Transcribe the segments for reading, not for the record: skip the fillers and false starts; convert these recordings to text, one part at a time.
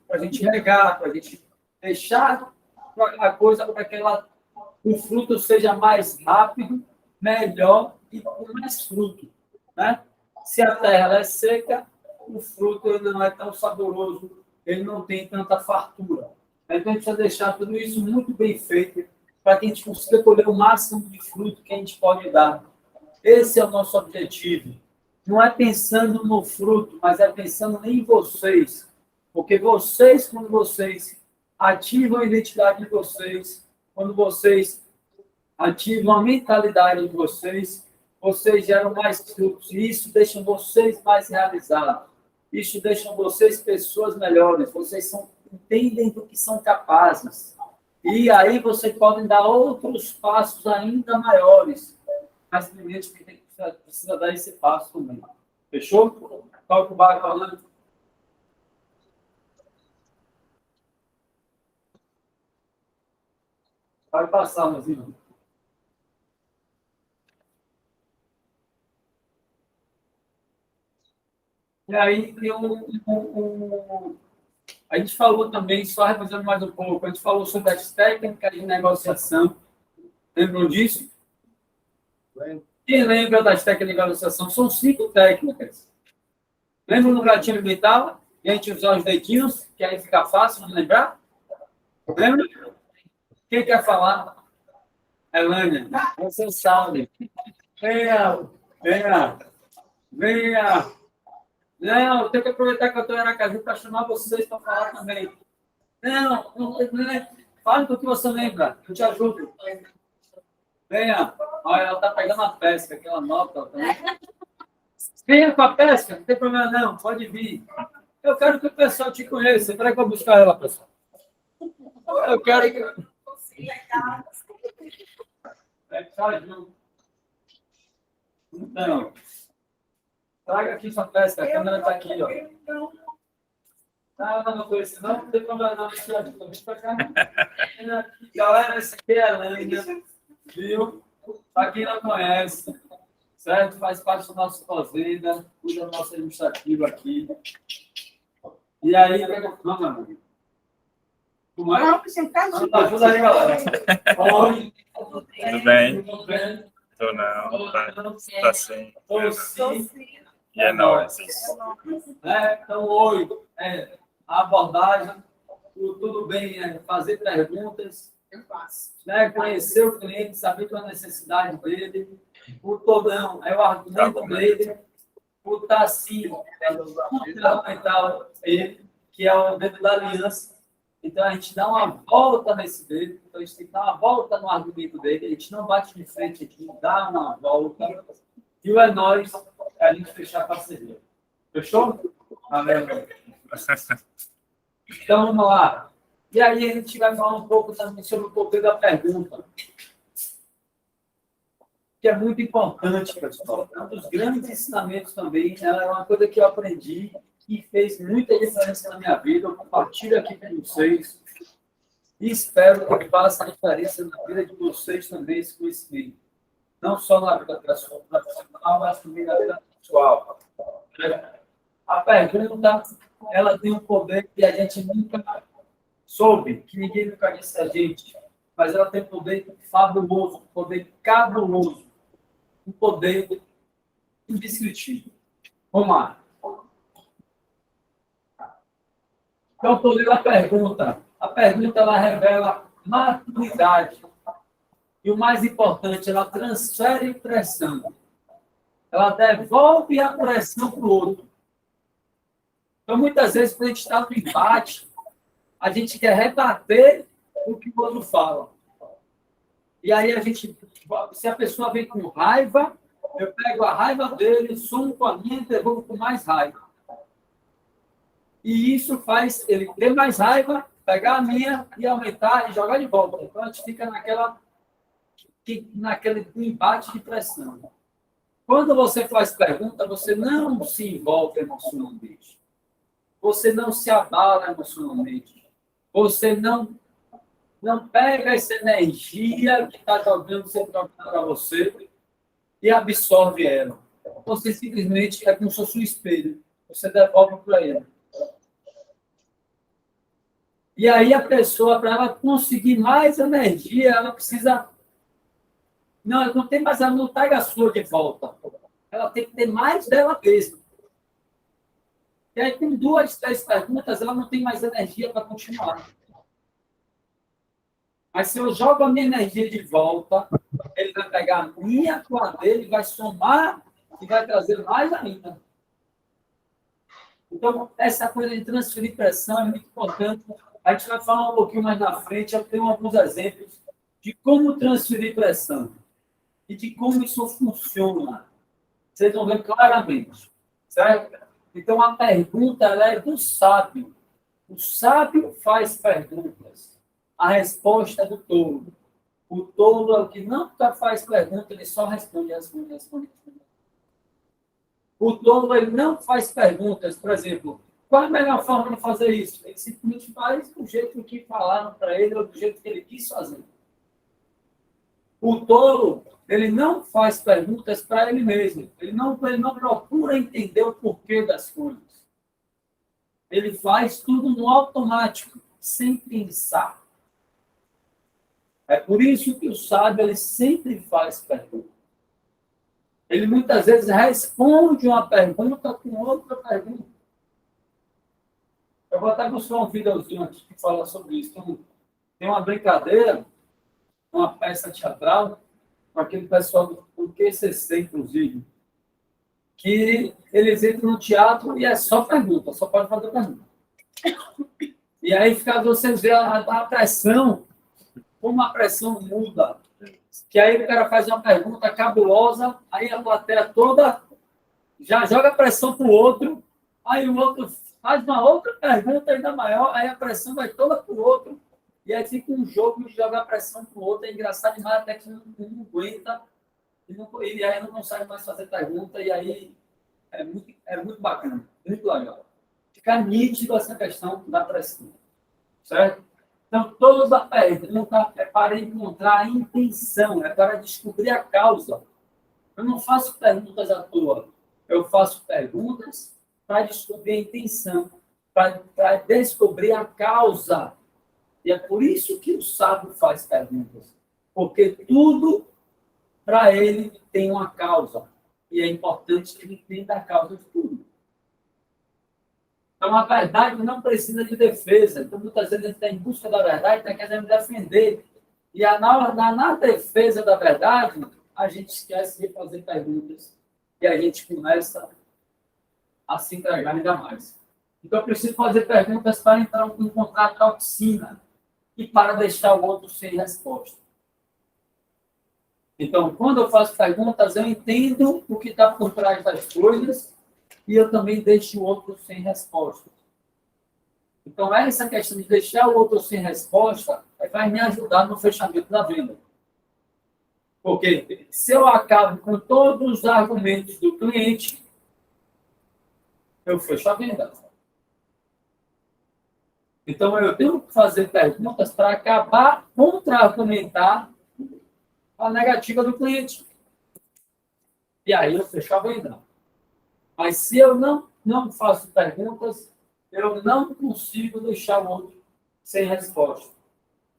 para a gente regar, para a gente deixar a coisa para que o fruto seja mais rápido, melhor e com mais fruto, né? Se a terra é seca, o fruto ele não é tão saboroso, ele não tem tanta fartura. Então, a gente precisa deixar tudo isso muito bem feito para que a gente consiga colher o máximo de fruto que a gente pode dar. Esse é o nosso objetivo. Não é pensando no fruto, mas é pensando em vocês. Porque vocês, quando vocês ativam a identidade de vocês, quando vocês ativam a mentalidade de vocês, vocês geram mais frutos. E isso deixa vocês mais realizados. Isso deixa vocês pessoas melhores. Vocês entendem do que são capazes. E aí vocês podem dar outros passos ainda maiores. Mas primeiro precisa dar esse passo também. Fechou? Qual que o Barco falando? Vai passar, meus irmãos. E aí tem a gente falou também, só revisando mais um pouco, a gente falou sobre as técnicas de negociação. Lembram disso? Quem lembra das técnicas de negociação? São 5 técnicas. Lembra no gatilho mental? E a gente usar os dedinhos, que aí fica fácil de lembrar? Lembra? Quem quer falar? Elânia, você sabe. Venha, venha, venha. Não, tem que aproveitar que eu estou em Aracaju para chamar vocês para falar também. Não, fale do que você lembra, eu te ajudo. Venha. Olha, ela está pegando a pesca, aquela nota. Venha com a pesca, não tem problema não, pode vir. Eu quero que o pessoal te conheça. Espera que eu vou buscar ela, pessoal. Eu quero que... Então, traga aqui sua pesca, a câmera está aqui, ó. Ah, não conheço, não tem problema não. Galera, esse aqui é a Lândia, viu? Para quem não conhece, certo? Faz parte da nossa fazenda, cuida do nosso administrativo aqui. E aí, não, meu amigo. Como é? Ajuda aí, galera. Oi. Tudo bem? Tudo bem? Tô não, tá sim. Sim. E é nóis. Então, oi. A abordagem, tudo bem, fazer perguntas, conhecer o cliente, saber qual é a necessidade dele, o todão é o argumento dele, o tacinho é o fundamental dele, que é o dedo da aliança. Então, a gente dá uma volta nesse dedo, então a gente tem que dar uma volta no argumento dele, a gente não bate de frente aqui, dá uma volta, e o é nóis, é a gente fechar a parceria. Fechou? Amém. Então, vamos lá. E aí, a gente vai falar um pouco também sobre o poder da pergunta, que é muito importante, pessoal. É um dos grandes ensinamentos também. Ela é uma coisa que eu aprendi e fez muita diferença na minha vida. Eu compartilho aqui com vocês e espero que faça diferença na vida de vocês também esse conhecimento. Não só na vida profissional, mas também na vida pessoal. A pergunta, ela tem um poder que a gente nunca soube, que ninguém nunca disse a gente, mas ela tem um poder fabuloso, um poder cabuloso, um poder indescritível. Vamos lá. Então, o poder da pergunta. A pergunta, ela revela maturidade. E o mais importante, ela transfere pressão. Ela devolve a pressão para o outro. Então, muitas vezes, quando a gente está no embate, a gente quer rebater o que o outro fala. E aí, se a pessoa vem com raiva, eu pego a raiva dele, somo com a minha e devolvo com mais raiva. E isso faz ele ter mais raiva, pegar a minha e aumentar e jogar de volta. Então, a gente fica naquele embate de pressão. Quando você faz pergunta, você não se envolve emocionalmente. Você não se abala emocionalmente. Você não pega essa energia que está jogando para você e absorve ela. Você simplesmente é como se fosse um espelho. Você devolve para ele. E aí a pessoa, para ela conseguir mais energia, ela precisa... Não tem mais, ela não pega a sua de volta. Ela tem que ter mais dela mesma. E aí, com 2, 3 perguntas, ela não tem mais energia para continuar. Mas se eu jogo a minha energia de volta, ele vai pegar a minha com a dele, vai somar e vai trazer mais ainda. Então, essa coisa de transferir pressão é muito importante. A gente vai falar um pouquinho mais na frente, eu tenho alguns exemplos de como transferir pressão e de como isso funciona. Vocês vão ver claramente, certo? Então, a pergunta ela é do sábio. O sábio faz perguntas. A resposta é do tolo. O tolo é o que nunca faz pergunta, ele só responde. O tolo ele não faz perguntas, por exemplo, qual é a melhor forma de fazer isso? Ele simplesmente faz do jeito que falaram para ele ou do jeito que ele quis fazer. O tolo, ele não faz perguntas para ele mesmo. Ele não procura entender o porquê das coisas. Ele faz tudo no automático, sem pensar. É por isso que o sábio ele sempre faz perguntas. Ele muitas vezes responde uma pergunta com outra pergunta. Eu vou até buscar um videozinho aqui que fala sobre isso. Tem uma brincadeira, uma peça teatral, com aquele pessoal do QCC, inclusive, que eles entram no teatro e é só pergunta, só pode fazer pergunta. E aí fica vocês verem a pressão, como a pressão muda. Que aí o cara faz uma pergunta cabulosa, aí a plateia toda já joga a pressão para o outro, aí o outro faz uma outra pergunta ainda maior, aí a pressão vai toda para o outro, e aí fica um jogo de jogar a pressão para o outro, é engraçado demais, até que não aguenta, e aí não consegue mais fazer pergunta, e aí é muito bacana, muito legal. Fica nítido essa questão da pressão, certo? Então, toda pergunta é para encontrar a intenção, é para descobrir a causa. Eu não faço perguntas à toa. Eu faço perguntas para descobrir a intenção, para descobrir a causa. E é por isso que o sábio faz perguntas. Porque tudo, para ele, tem uma causa. E é importante que ele entenda a causa de tudo. Então, a verdade não precisa de defesa. Então, muitas vezes a gente está em busca da verdade, está querendo defender. E na defesa da verdade, a gente esquece de fazer perguntas. E a gente começa a se entregar ainda mais. Então, eu preciso fazer perguntas para encontrar a toxina e para deixar o outro sem resposta. Então, quando eu faço perguntas, eu entendo o que está por trás das coisas e eu também deixo o outro sem resposta. Então, essa questão de deixar o outro sem resposta vai me ajudar no fechamento da venda. Porque se eu acabo com todos os argumentos do cliente, eu fecho a venda. Então, eu tenho que fazer perguntas para acabar contra-argumentar a negativa do cliente. E aí eu fecho a venda. Mas se eu não faço perguntas, eu não consigo deixar o outro sem resposta.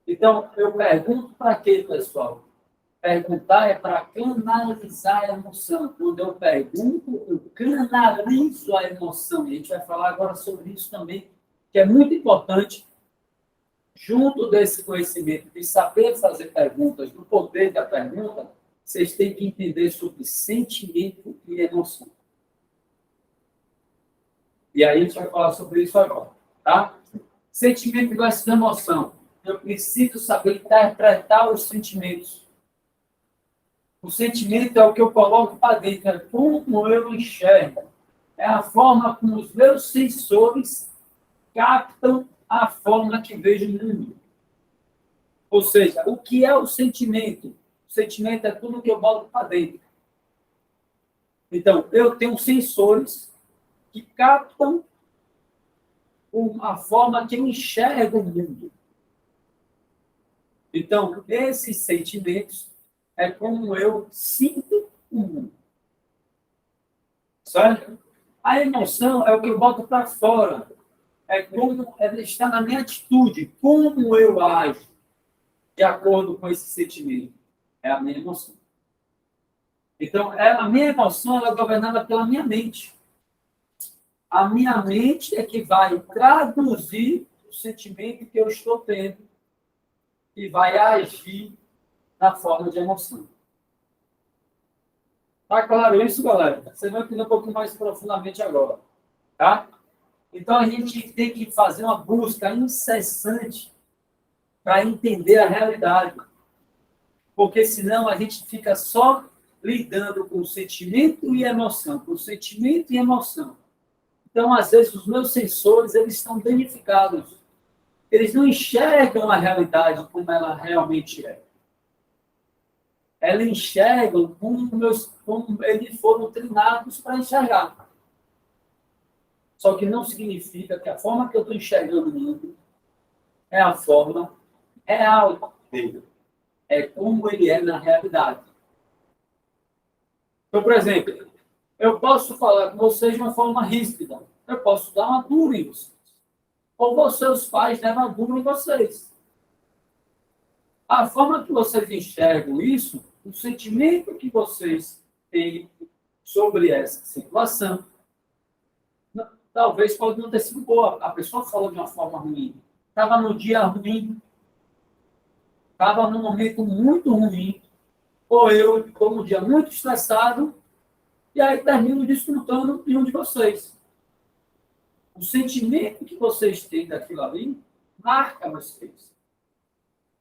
Então, eu pergunto para quê, pessoal? Perguntar é para canalizar a emoção. Quando eu pergunto, eu canalizo a emoção. E a gente vai falar agora sobre isso também, que é muito importante, junto desse conhecimento de saber fazer perguntas, do poder da pergunta, vocês têm que entender sobre sentimento e emoção. E aí a gente vai falar sobre isso agora, tá? Sentimento versus emoção. Eu preciso saber interpretar os sentimentos. O sentimento é o que eu coloco para dentro, é como eu enxergo. É a forma como os meus sensores captam a forma que vejo o mundo. Ou seja, o que é o sentimento? O sentimento é tudo que eu boto para dentro. Então, eu tenho sensores que captam a forma que eu enxergo o mundo. Então, esses sentimentos é como eu sinto o mundo. Certo? A emoção é o que eu boto para fora. ela está na minha atitude, como eu ajo de acordo com esse sentimento. É a minha emoção. Então, a minha emoção ela é governada pela minha mente. A minha mente é que vai traduzir o sentimento que eu estou tendo e vai agir na forma de emoção. Tá claro isso, galera? Você vai entender um pouco mais profundamente agora. Tá? Então, a gente tem que fazer uma busca incessante para entender a realidade. Porque senão a gente fica só lidando com sentimento e emoção, com sentimento e emoção. Então, às vezes, os meus sensores eles estão danificados. Eles não enxergam a realidade como ela realmente é. Eles enxergam como eles foram treinados para enxergar. Só que não significa que a forma que eu estou enxergando o mundo é a forma real dele. É como ele é na realidade. Então, por exemplo, eu posso falar com vocês de uma forma ríspida. Eu posso dar uma dura em vocês. Ou vocês pais levam uma dura em vocês. A forma que vocês enxergam isso, o sentimento que vocês têm sobre essa situação, talvez pode não ter sido boa. A pessoa falou de uma forma ruim. Estava no dia ruim. Estava num momento muito ruim. Ou eu estou num dia muito estressado. E aí termino desfrutando de um de vocês. O sentimento que vocês têm daquilo ali marca vocês.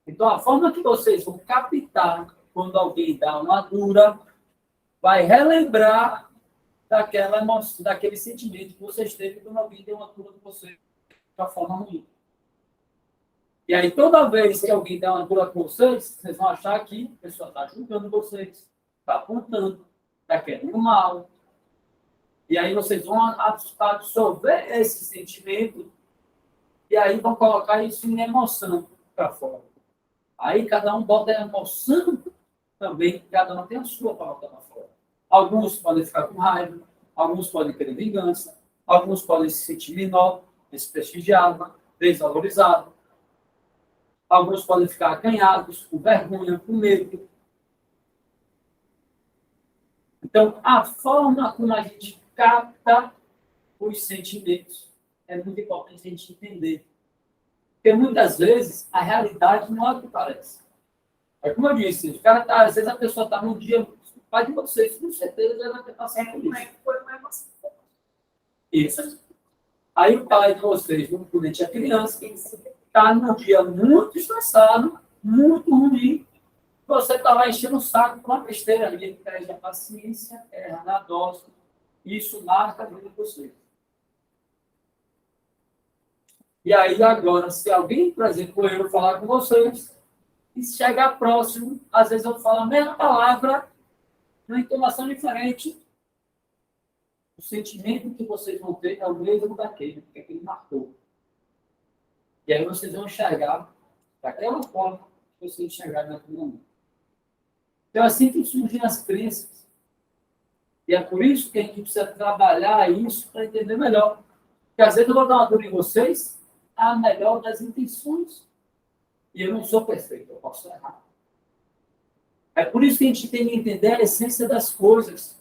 Então, a forma que vocês vão captar quando alguém dá uma dura vai relembrar daquela emoção, daquele sentimento que vocês teve quando alguém deu uma dura com vocês de forma ruim. E aí, toda vez que alguém dá uma dura com vocês, vocês vão achar que a pessoa está julgando vocês, está apontando, está querendo mal. E aí vocês vão absorver esse sentimento e aí vão colocar isso em emoção para fora. Aí cada um bota a emoção também, cada um tem a sua para botar para fora. Alguns podem ficar com raiva, alguns podem querer vingança, alguns podem se sentir menor, desprestigiado, desvalorizado. Alguns podem ficar acanhados, com vergonha, com medo. Então, a forma como a gente capta os sentimentos é muito importante a gente entender. Porque muitas vezes a realidade não é o que parece. É como eu disse, o cara tá, às vezes a pessoa está num dia, o pai de vocês, com certeza, ela vai ter passado por isso. Isso. Aí o pai de vocês, quando a gente é criança, está num dia muito estressado, muito ruim, você está lá enchendo o saco com uma besteira ali, ele perde a paciência, erra na dose, isso marca a vida de vocês. E aí, agora, se alguém, por exemplo, eu falar com vocês, e se chegar próximo, às vezes eu falo a mesma palavra, numa entonação diferente, o sentimento que vocês vão ter é o mesmo daquele, porque aquele marcou. E aí vocês vão enxergar daquela forma que vocês enxergaram naquele momento. Então, assim que surgem as crenças. E é por isso que a gente precisa trabalhar isso para entender melhor. Porque às vezes eu vou dar uma dúvida em vocês, a melhor das intenções. E eu não sou perfeito, eu posso errar. É por isso que a gente tem que entender a essência das coisas.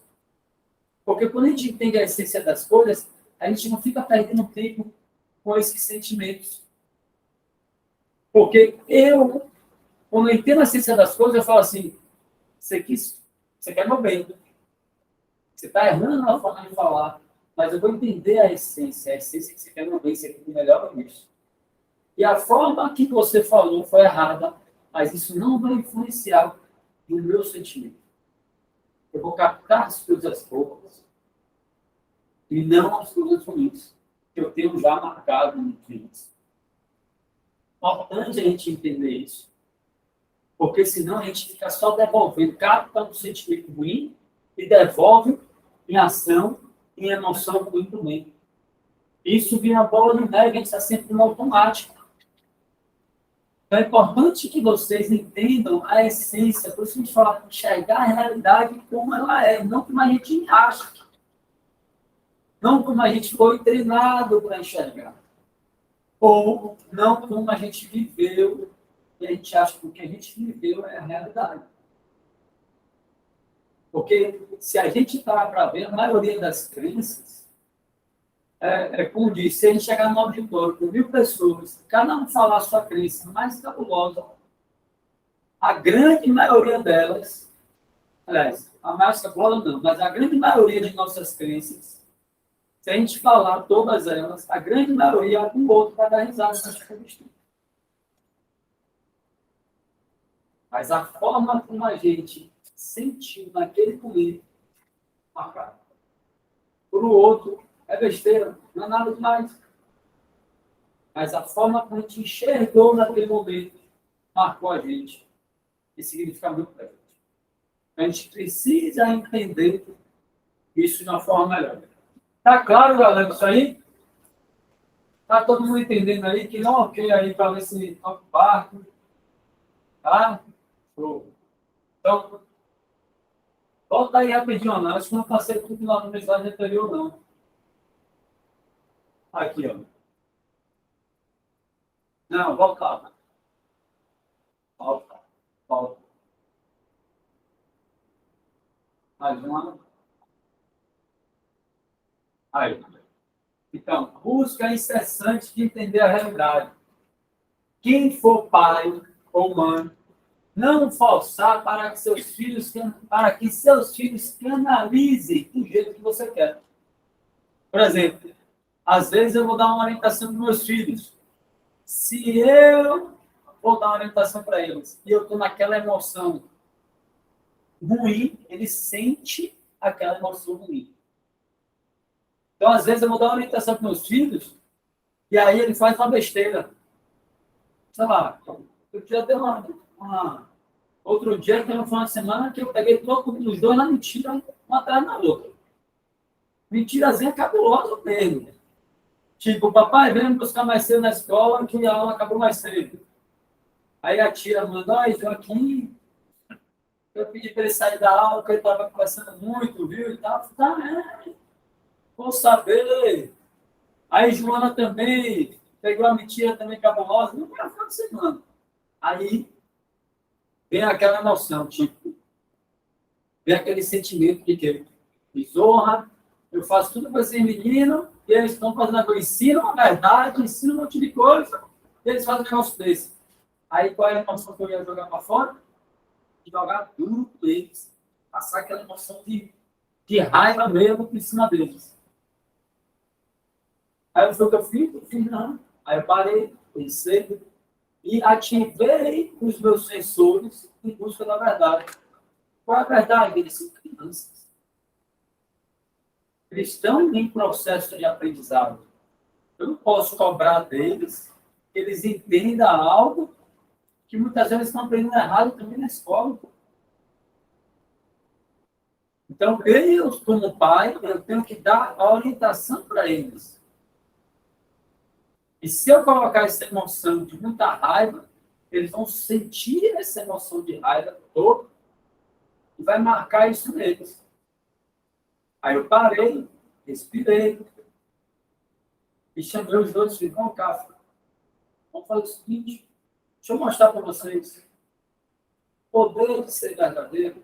Porque quando a gente entende a essência das coisas, a gente não fica perdendo tempo com esses sentimentos. Porque quando eu entendo a essência das coisas, eu falo assim, você quer meu bem. Você está errando na forma de falar, mas eu vou entender a essência que você quer meu bem, você quer melhor isso. E a forma que você falou foi errada, mas isso não vai influenciar no meu sentimento. Eu vou captar as coisas boas e não as coisas ruins, que eu tenho já marcado no cliente. Importante a gente entender isso. Porque senão a gente fica só devolvendo, capta um sentimento ruim e devolve em ação, em emoção ruim também. Isso vira bola de neve, a gente está sempre no automático. Então é importante que vocês entendam a essência, por isso a gente fala enxergar a realidade como ela é, não como a gente acha. Não como a gente foi treinado para enxergar. ou não como a gente viveu, e a gente acha que o que a gente viveu é a realidade. Porque se a gente parar para ver, a maioria das crenças, como disse, se a gente chegar no auditório com 1.000 pessoas, cada um falar a sua crença mais cabulosa, a grande maioria delas, aliás, a mais cabulosa não, mas a grande maioria de nossas crenças, se a gente falar todas elas, a grande maioria, um outro vai dar risada com essa questão. Mas a forma como a gente sentiu naquele momento, marcado. Para o outro, é besteira, não é nada demais. Mas a forma como a gente enxergou naquele momento, marcou a gente. E significa muito para a gente. A gente precisa entender isso de uma forma melhor. Tá claro, galera, isso aí? Tá todo mundo entendendo aí que não ok aí para ver se toca o barco? Tá? Então, volta aí rapidinho, não. Acho que não passei tudo lá no mensagem anterior, não. Aqui, ó. Não, volta. Volta. Mais uma. Aí. Então, busca incessante de entender a realidade. Quem for pai ou mãe, não forçar para que seus filhos canalizem do jeito que você quer. Por exemplo, às vezes eu vou dar uma orientação para meus filhos. Se eu vou dar uma orientação para eles e eu estou naquela emoção ruim, ele sente aquela emoção ruim. Então, às vezes, eu vou dar uma orientação para meus filhos e aí ele faz uma besteira. Sei lá, eu já dei outro dia, que no final de semana, que eu peguei todos os dois na mentira, uma atrás da outra. Mentirazinha cabulosa mesmo. Tipo, papai, vem me buscar mais cedo na escola, que a aula acabou mais cedo. Aí a tia mandou, Joaquim, eu pedi para ele sair da aula, porque ele estava conversando muito, viu? E tal. Tá, vou saber. Aí Joana também pegou a mentira também cabulosa, não vai ficar de semana. Aí vem aquela emoção, tipo, vem aquele sentimento de que desonra, eu faço tudo para esses meninos, e eles estão fazendo, eu ensino a verdade, ensino um monte de coisa, e eles fazem um negócio desse. Aí qual é a emoção que eu ia jogar para fora? Jogar duro com eles, passar aquela emoção de raiva mesmo por cima deles. Aí foi o que eu fiz não. Aí eu parei, pensei, e ativei os meus sensores em busca da verdade. Qual é a verdade? Eles são crianças. Eles estão em processo de aprendizado. Eu não posso cobrar deles que eles entendam algo que muitas vezes estão aprendendo errado também na escola. Então, eu, como pai, eu tenho que dar a orientação para eles. E se eu colocar essa emoção de muita raiva, eles vão sentir essa emoção de raiva toda e vai marcar isso neles. Aí eu parei, respirei e chamei os dois e falei, cá, vamos fazer o seguinte, deixa eu mostrar para vocês o poder de ser verdadeiro,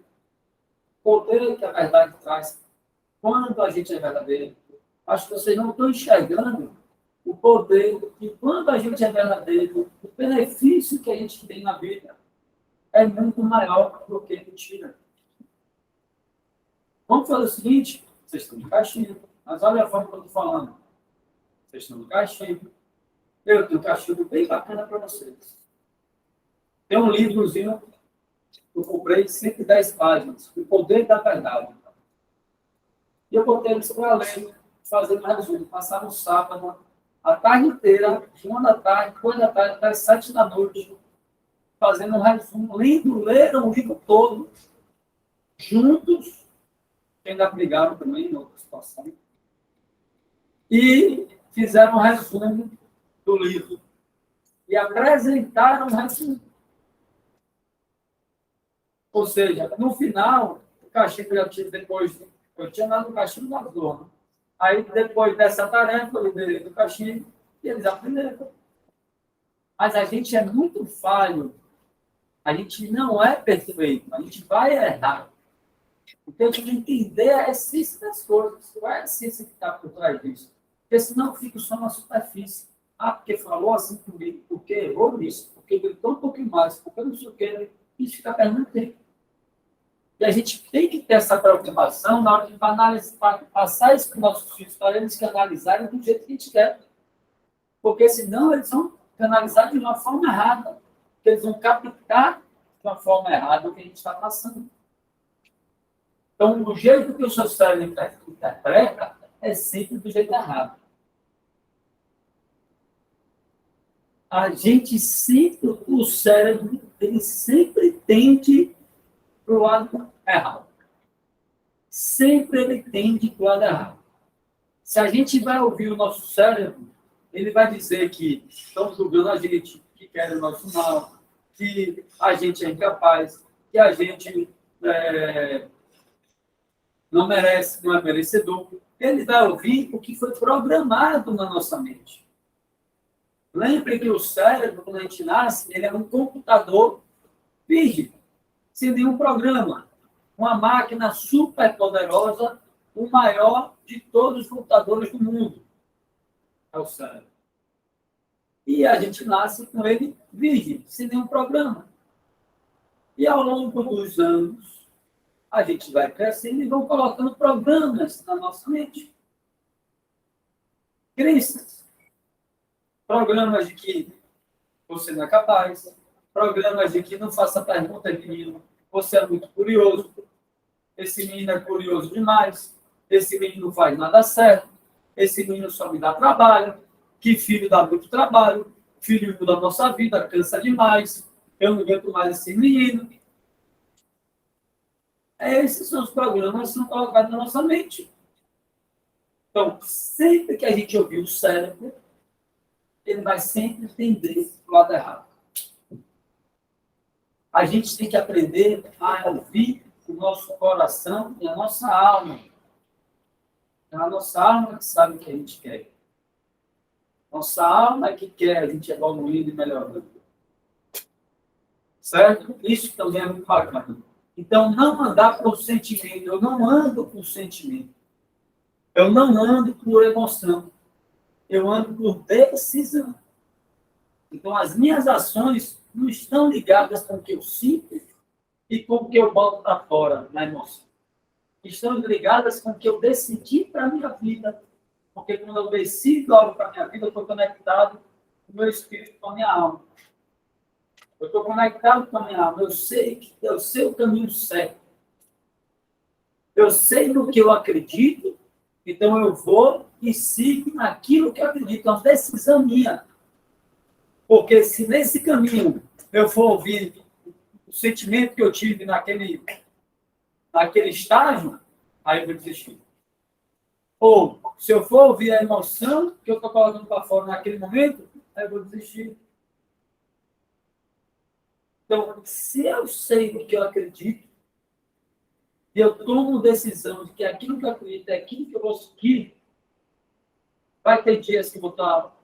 o poder que a verdade traz quando a gente é verdadeiro. Acho que vocês não estão enxergando o poder que quando a gente é verdadeiro, o benefício que a gente tem na vida é muito maior do que mentira. Vamos fazer o seguinte, vocês estão de castigo, mas olha a forma que eu estou falando. Vocês estão de castigo. Eu tenho um castigo bem bacana para vocês. Tem um livrozinho que eu comprei de 110 páginas, O Poder da Verdade. E eu botei eles para ler, fazer mais um, passar no sábado, a tarde inteira, 1 da tarde, 2 da tarde, até 7 da noite, fazendo um resumo, leram o livro todo, juntos, que ainda brigaram também em outra situação, e fizeram um resumo do livro. E apresentaram um resumo. Ou seja, no final, o castigo eu tive depois, eu tinha dado o castigo na zona. Aí, depois dessa tarefa, eu dei do castigo, e eles aprenderam. Mas a gente é muito falho. A gente não é perfeito. A gente vai errar. Então, tem que entender a essência das coisas. Qual é a essência que está por trás disso? Porque senão fica só na superfície. Ah, porque falou assim comigo, porque errou nisso, porque gritou um pouquinho mais, porque não sei o quê. Isso fica perdendo tempo. E a gente tem que ter essa preocupação na hora de passar isso para os nossos filhos, para eles canalizarem do jeito que a gente quer. Porque senão eles vão canalizar de uma forma errada. Eles vão captar de uma forma errada o que a gente está passando. Então, o jeito que o seu cérebro interpreta é sempre do jeito errado. A gente sempre, o cérebro, ele sempre tende para o lado errado. Sempre ele tende para o lado errado. Se a gente vai ouvir o nosso cérebro, ele vai dizer que estão julgando a gente, que querem o nosso mal, que a gente é incapaz, que a gente não merece, não é merecedor. Ele vai ouvir o que foi programado na nossa mente. Lembre que o cérebro, quando a gente nasce, ele é um computador virgem, sem nenhum programa. Uma máquina super poderosa, o maior de todos os computadores do mundo. É o cérebro. E a gente nasce com ele virgem, sem nenhum programa. E ao longo dos anos, a gente vai crescendo e vão colocando programas na nossa mente. Crenças. Programas de que você não é capaz. Programas de que não faça pergunta, menino. Você é muito curioso. Esse menino é curioso demais. Esse menino não faz nada certo. Esse menino só me dá trabalho. Que filho dá muito trabalho. Filho muda a nossa vida, cansa demais. Eu não aguento mais esse menino. Esses são os programas que são colocados na nossa mente. Então, sempre que a gente ouvir o cérebro, ele vai sempre tender para o lado errado. A gente tem que aprender a ouvir o nosso coração e a nossa alma. É a nossa alma que sabe o que a gente quer. Nossa alma é que quer a gente evoluindo e melhorando. Certo? Isso também é muito bacana. Então, não andar por sentimento. Eu não ando por sentimento. Eu não ando por emoção. Eu ando por decisão. Então, as minhas ações não estão ligadas com o que eu sinto e com o que eu boto para fora na emoção. Estão ligadas com o que eu decidi para a minha vida. Porque quando eu decido algo para a minha vida, eu estou conectado com o meu espírito, com a minha alma. Eu estou conectado com a minha alma. Eu sei o caminho certo. Eu sei no que eu acredito, então eu vou e sigo naquilo que eu acredito. É uma decisão minha. Porque se nesse caminho eu for ouvir o sentimento que eu tive naquele estágio, aí eu vou desistir. Ou, se eu for ouvir a emoção que eu estou colocando para fora naquele momento, aí eu vou desistir. Então, se eu sei do que eu acredito, e eu tomo decisão de que aquilo que eu acredito é aquilo que eu vou seguir, vai ter dias que eu vou estar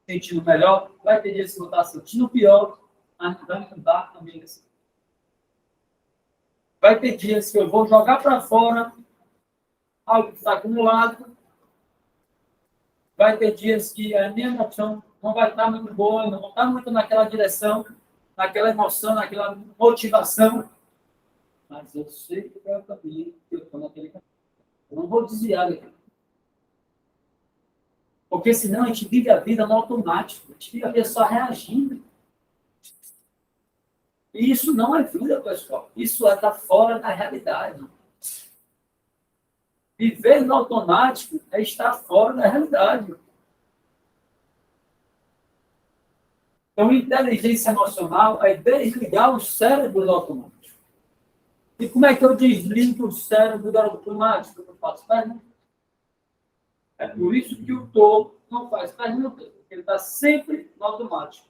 sentindo melhor, vai ter dias que eu vou estar sentindo pior, mas não vai mudar a minha decisão. Vai ter dias que eu vou jogar para fora algo que está acumulado. Vai ter dias que a minha emoção não vai estar muito boa, não vai estar muito naquela direção, naquela emoção, naquela motivação. Mas eu sei que é o caminho, que eu estou naquele caminho. Eu não vou desviar daquilo. Porque senão a gente vive a vida no automático. A gente vive a vida só reagindo. E isso não é vida, pessoal. Isso é estar fora da realidade. Viver no automático é estar fora da realidade. Então, inteligência emocional é desligar o cérebro do automático. E como é que eu desligo o cérebro do automático? Eu faço pergunta. É por isso que o tolo não faz pergunta. Ele está sempre no automático.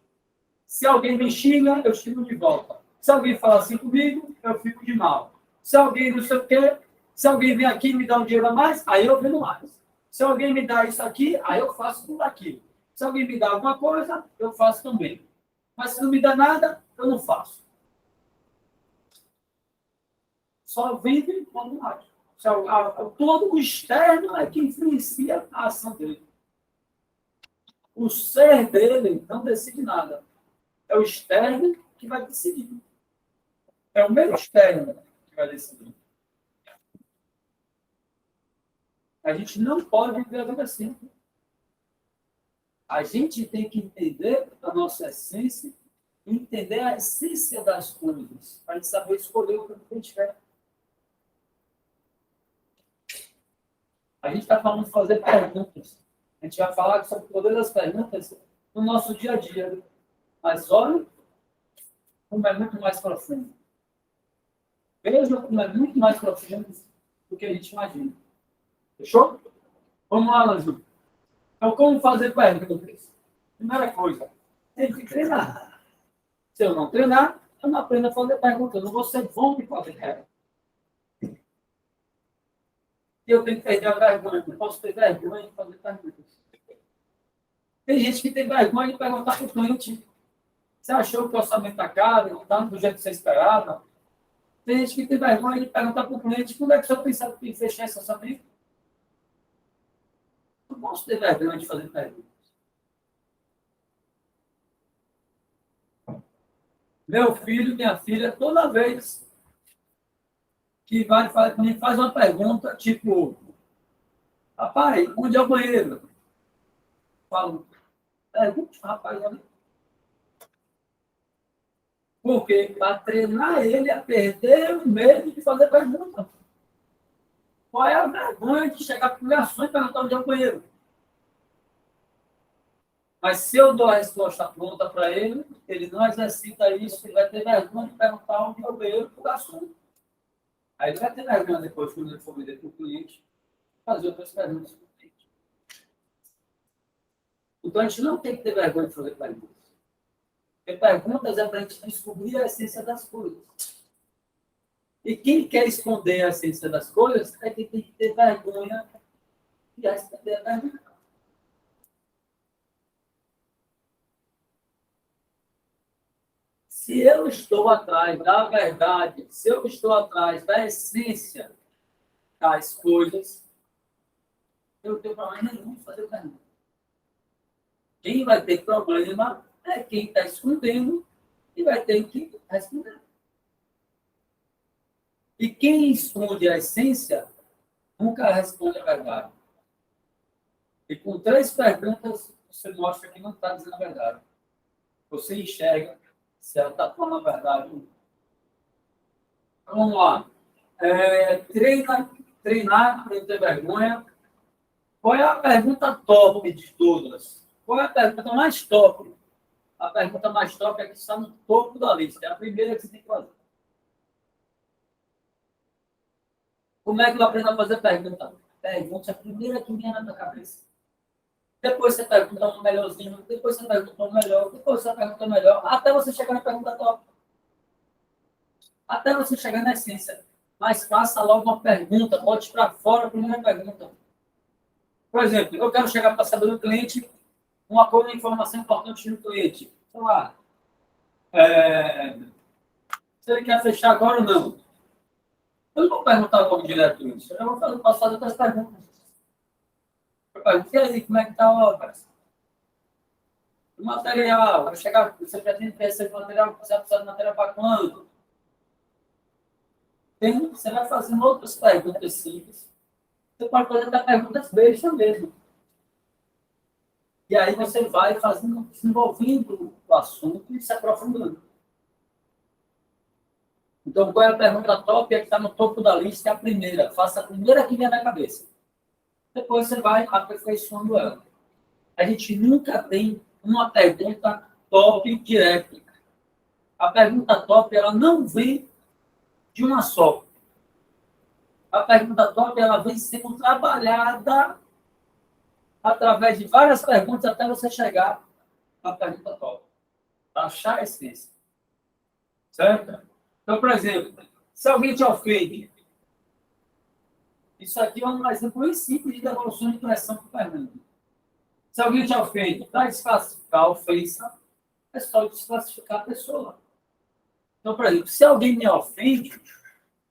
Se alguém me xinga, eu xingo de volta. Se alguém fala assim comigo, eu fico de mal. Se alguém não sei o quê, se alguém vem aqui e me dá um dinheiro a mais, aí eu vendo mais. Se alguém me dá isso aqui, aí eu faço tudo aquilo. Se alguém me dá alguma coisa, eu faço também. Mas se não me dá nada, eu não faço. Só vive quando age. Todo o externo é que influencia a ação dele. O ser dele não decide nada. É o externo que vai decidir. É o meu externo que vai decidir. A gente não pode viver a vida assim. A gente tem que entender a nossa essência, entender a essência das coisas, para a gente saber escolher o que a gente quer. A gente está falando de fazer perguntas. A gente vai falar sobre todas as perguntas no nosso dia a dia. Mas olha como é muito mais profundo. Veja como é muito mais profundo do que a gente imagina. Fechou? Vamos lá, Lanju. Então, como fazer perguntas? Primeira coisa, tem que treinar. Se eu não treinar, eu não aprendo a fazer perguntas. Eu não vou ser bom de fazer perguntas. E eu tenho que perder a vergonha. Não posso ter vergonha de fazer perguntas. Tem gente que tem vergonha de perguntar para o cliente: você achou que o orçamento está caro? Não está do jeito que você esperava? Tem gente que tem vergonha de perguntar para o cliente: quando é que o senhor pensava que fechar esse orçamento? Não posso ter vergonha de fazer perguntas. Meu filho, minha filha, toda vez que me faz uma pergunta, tipo: rapaz, onde é o banheiro? Eu falo: pergunte, rapaz, olha. Porque para treinar ele a perder o medo de fazer pergunta. Qual é a vergonha de chegar para o garçom e perguntar onde é o banheiro? Mas se eu dou a resposta pronta para ele, ele não exercita isso, ele vai ter vergonha de perguntar onde é o banheiro para o garçom. Aí ele vai ter vergonha depois, quando ele for vender para o cliente, fazer outras perguntas para o cliente. Então a gente não tem que ter vergonha de fazer perguntas. Porque perguntas é para a gente descobrir a essência das coisas. E quem quer esconder a essência das coisas é quem tem que ter vergonha de responder a pergunta. Se eu estou atrás da verdade, se eu estou atrás da essência das coisas, eu não tenho problema nenhum de fazer pergunta. Quem vai ter problema é quem está escondendo e vai ter que responder. E quem esconde a essência nunca responde a verdade. E com 3 perguntas, você mostra que não está dizendo a verdade. Você enxerga se ela está falando a verdade. Vamos lá. Treinar para não ter vergonha. Qual é a pergunta top de todas? Qual é a pergunta mais top? A pergunta mais top é que está no topo da lista. É a primeira que você tem que fazer. Como é que eu aprendo a fazer pergunta? Pergunta é a primeira que vem na tua cabeça. Depois você pergunta um melhorzinho, depois você pergunta um melhor, depois você pergunta um melhor, até você chegar na pergunta top. Até você chegar na essência. Mas faça logo uma pergunta, bote para fora a primeira pergunta. Por exemplo, eu quero chegar para saber do cliente uma coisa, uma informação importante do cliente. Sei lá, se ele quer fechar agora ou não. Eu não vou perguntar como direto isso. Eu posso fazer outras perguntas. Eu pergunto: e aí, como é que está a obra? O material, vai chegar, você pretende ter esse material, você vai precisar de material para quando? Você vai fazendo outras perguntas simples. Você pode fazer até perguntas bestas mesmo. E aí você vai fazendo, desenvolvendo o assunto e se aprofundando. Então, qual é a pergunta top? É que está no topo da lista, é a primeira. Faça a primeira que vem na cabeça. Depois você vai aperfeiçoando ela. A gente nunca tem uma pergunta top direta. A pergunta top, ela não vem de uma só. A pergunta top, ela vem sendo trabalhada através de várias perguntas até você chegar na pergunta top. Para achar a essência. Certo? Então, por exemplo, se alguém te ofende, isso aqui é um exemplo muito simples de devolução de pressão por pergunta. Se alguém te ofende, para desclassificar a ofensa, é só desclassificar a pessoa. Então, por exemplo, se alguém me ofende,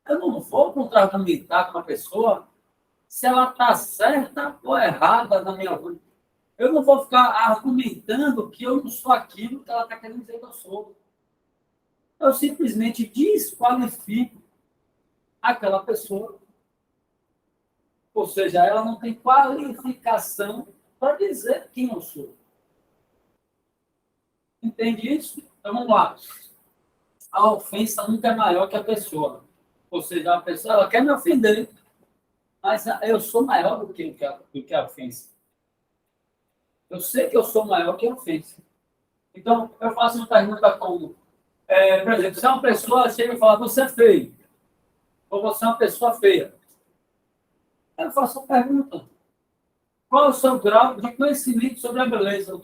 eu não vou contra-argumentar com a pessoa se ela está certa ou errada na minha vida. Eu não vou ficar argumentando que eu não sou aquilo que ela está querendo dizer que eu sou. Eu simplesmente desqualifico aquela pessoa. Ou seja, ela não tem qualificação para dizer quem eu sou. Entende isso? Então, vamos lá. A ofensa nunca é maior que a pessoa. Ou seja, a pessoa ela quer me ofender, mas eu sou maior do que a ofensa. Eu sei que eu sou maior que a ofensa. Então, eu faço uma pergunta como, por exemplo, se uma pessoa chega e fala, você é feio, ou você é uma pessoa feia, eu faço a pergunta, qual é o seu grau de conhecimento sobre a beleza?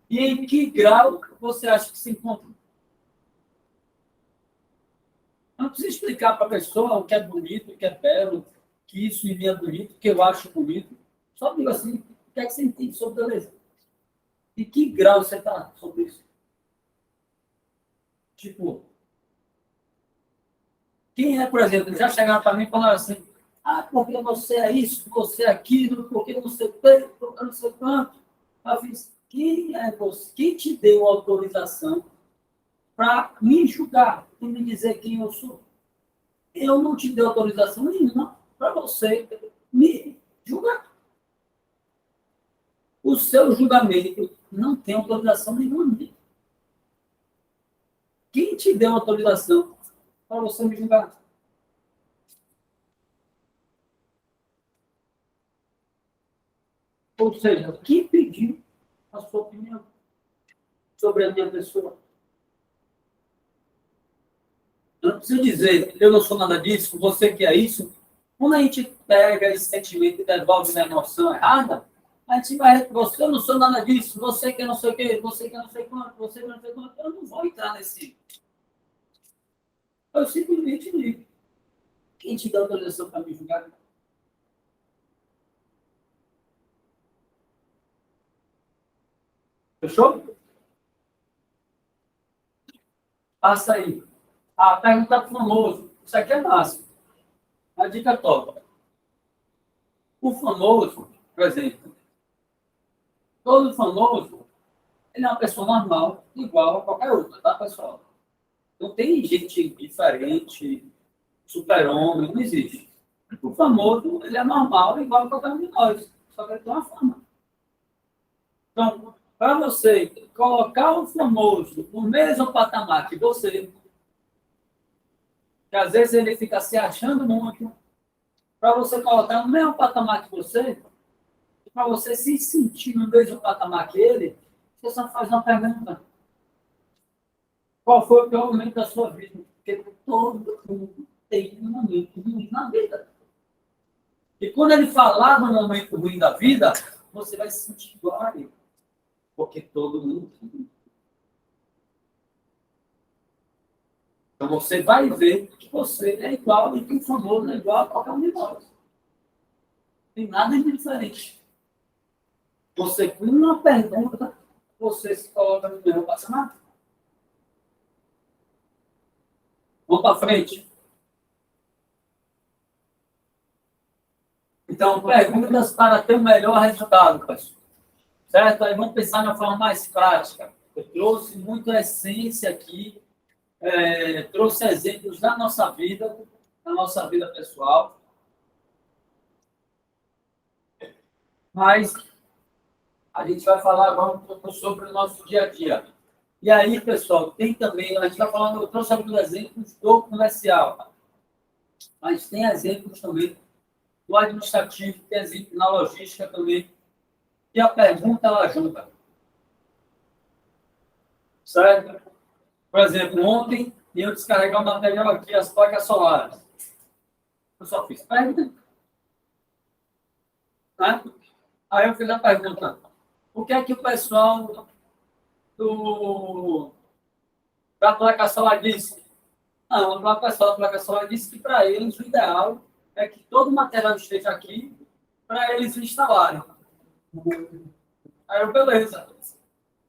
E em que grau você acha que se encontra? Eu não preciso explicar para a pessoa o que é bonito, o que é belo, que isso em mim é bonito, o que eu acho bonito. Só digo assim, o que é que você entende sobre beleza? E que grau você está sobre isso? Tipo, quem é, por exemplo, já chegaram para mim e falaram assim, porque você é isso, você é aquilo, porque você tem, porque não sei quanto. Eu fiz, quem é você? Quem te deu autorização para me julgar e me dizer quem eu sou? Eu não te dei autorização nenhuma para você me julgar. O seu julgamento não tem autorização nenhuma. Quem te deu autorização para você me julgar? Ou seja, quem pediu a sua opinião sobre a minha pessoa? Eu não preciso dizer, eu não sou nada disso, você que é isso. Quando a gente pega esse sentimento e devolve uma emoção errada, a gente vai, você, eu não sou nada disso, você que não sei o quê, você que não sei quanto, você que não sei quanto. Eu não vou entrar nesse. Eu simplesmente digo. Quem te dá autorização para me julgar? Fechou? Passa aí. A pergunta famoso. Isso aqui é massa. A dica top. O famoso, por exemplo, todo famoso, ele é uma pessoa normal, igual a qualquer outra, tá, pessoal? Não tem gente diferente, super-homem, não existe. O famoso, ele é normal, igual a qualquer um de nós, só que ele tem uma fama. Então, para você colocar o famoso no mesmo patamar que você, que às vezes ele fica se achando muito, para você colocar no mesmo patamar que você, para você se sentir no mesmo patamar que ele, você só faz uma pergunta. Qual foi o pior momento da sua vida? Porque todo mundo tem um momento ruim na vida. E quando ele falar do momento ruim da vida, você vai se sentir igual a ele. Porque todo mundo tem. Então você vai ver que você é igual e que o famoso é igual a qualquer um de nós. Não tem nada de diferente. Você, com uma pergunta, você se coloca no mesmo patamar. Vamos para frente. Então, perguntas para ter o melhor resultado, pessoal. Certo? Aí vamos pensar de uma forma mais prática. Eu trouxe muita essência aqui, trouxe exemplos da nossa vida pessoal. Mas a gente vai falar agora um pouco sobre o nosso dia a dia. E aí, pessoal, tem também, a gente está falando, eu trouxe alguns exemplos do comercial, mas tem exemplos também do administrativo, tem exemplos na logística também. E a pergunta, ela ajuda. Certo? Por exemplo, ontem eu descarregar o material aqui, as placas solares. Eu só fiz pergunta. Né? Aí eu fiz a pergunta. O que é que o pessoal da placa solar disse? Não, a placa solar disse que para eles o ideal é que todo o material esteja aqui para eles instalarem. Aí eu, beleza.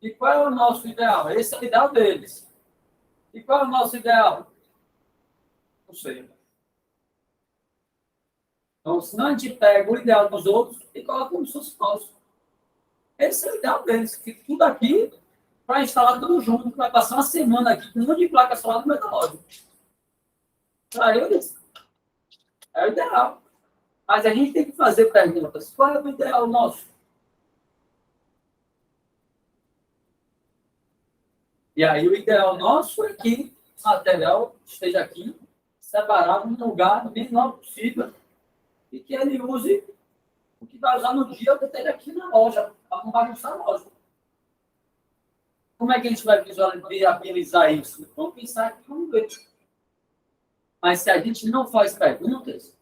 E qual é o nosso ideal? Esse é o ideal deles. E qual é o nosso ideal? Não sei. Então, senão a gente pega o ideal dos outros e coloca como se fosse nosso. Esse é o ideal deles. Fica tudo aqui para instalar tudo junto. Vai passar uma semana aqui com um monte de placa solar no meio da loja. Para eles, é o ideal. Mas a gente tem que fazer perguntas. Qual é o ideal nosso? E aí o ideal nosso é que o material esteja aqui, separado num lugar menor possível, e que ele use o que vai usar no dia que esteja aqui na loja, para não bagunçar a loja. Como é que a gente vai viabilizar isso? Vamos pensar aqui, vamos ver. Mas se a gente não faz perguntas,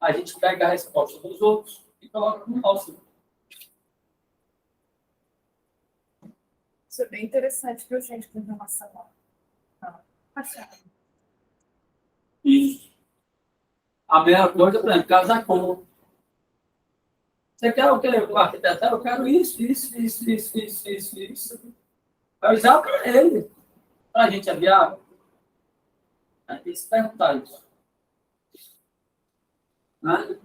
a gente pega a resposta dos outros e coloca no nosso. Isso é bem interessante, viu, gente, com informação. Isso. A mesma coisa, por exemplo, casa cor. Você quer o que? O arquiteto, eu quero isso. Vai usar para ele. Para a gente é viável. Tem que se perguntar isso. Né?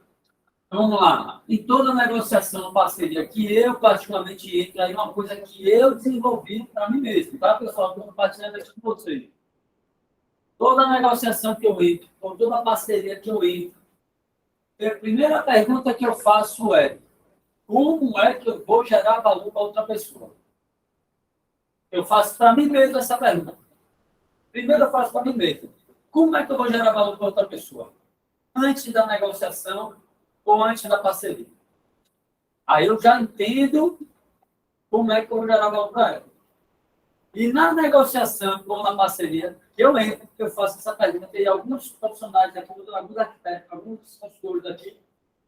Vamos lá. Em toda negociação, parceria que eu particularmente entro, aí uma coisa que eu desenvolvi para mim mesmo, tá, pessoal? Estou compartilhando aqui com vocês. Toda negociação que eu entro, ou toda parceria que eu entro, a primeira pergunta que eu faço é: como é que eu vou gerar valor para outra pessoa? Eu faço para mim mesmo essa pergunta. Primeiro eu faço para mim mesmo. Como é que eu vou gerar valor para outra pessoa? Antes da negociação ou antes da parceria? Aí eu já entendo como é que eu vou gerar valor para ela. E na negociação ou na parceria, eu entro, eu faço essa pergunta. Tem alguns profissionais aqui, alguns arquitetos, alguns consultores aqui,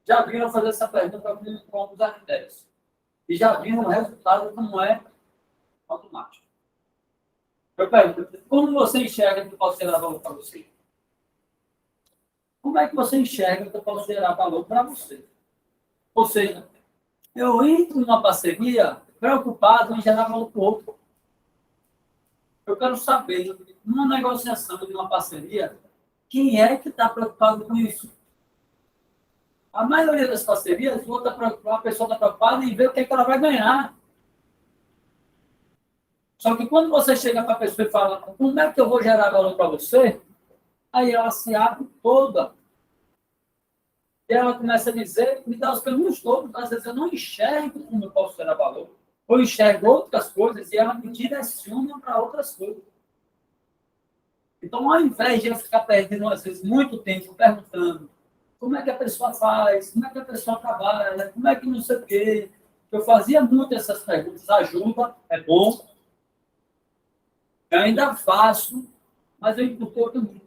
já viram fazer essa pergunta para alguns arquitetos. E já viram o resultado como é automático. Eu pergunto, como você enxerga que eu posso gerar valor para você? Como é que você enxerga que eu posso gerar valor para você? Ou seja, eu entro numa parceria preocupado em gerar valor para o outro. Eu quero saber, numa negociação de uma parceria, quem é que está preocupado com isso? A maioria das parcerias, a pessoa está preocupada em ver o que, é que ela vai ganhar. Só que quando você chega para a pessoa e fala, como é que eu vou gerar valor para você? Aí ela se abre toda. E ela começa a dizer, me dá os caminhos todos. Às vezes eu não enxergo como eu posso gerar valor. Ou enxergo outras coisas e ela me direciona para outras coisas. Então, ao invés de eu ficar perdendo, às vezes, muito tempo perguntando como é que a pessoa faz, como é que a pessoa trabalha, como é que não sei o quê, eu fazia muito essas perguntas. Ajuda, é bom. Eu ainda faço, mas eu encurtei o caminho.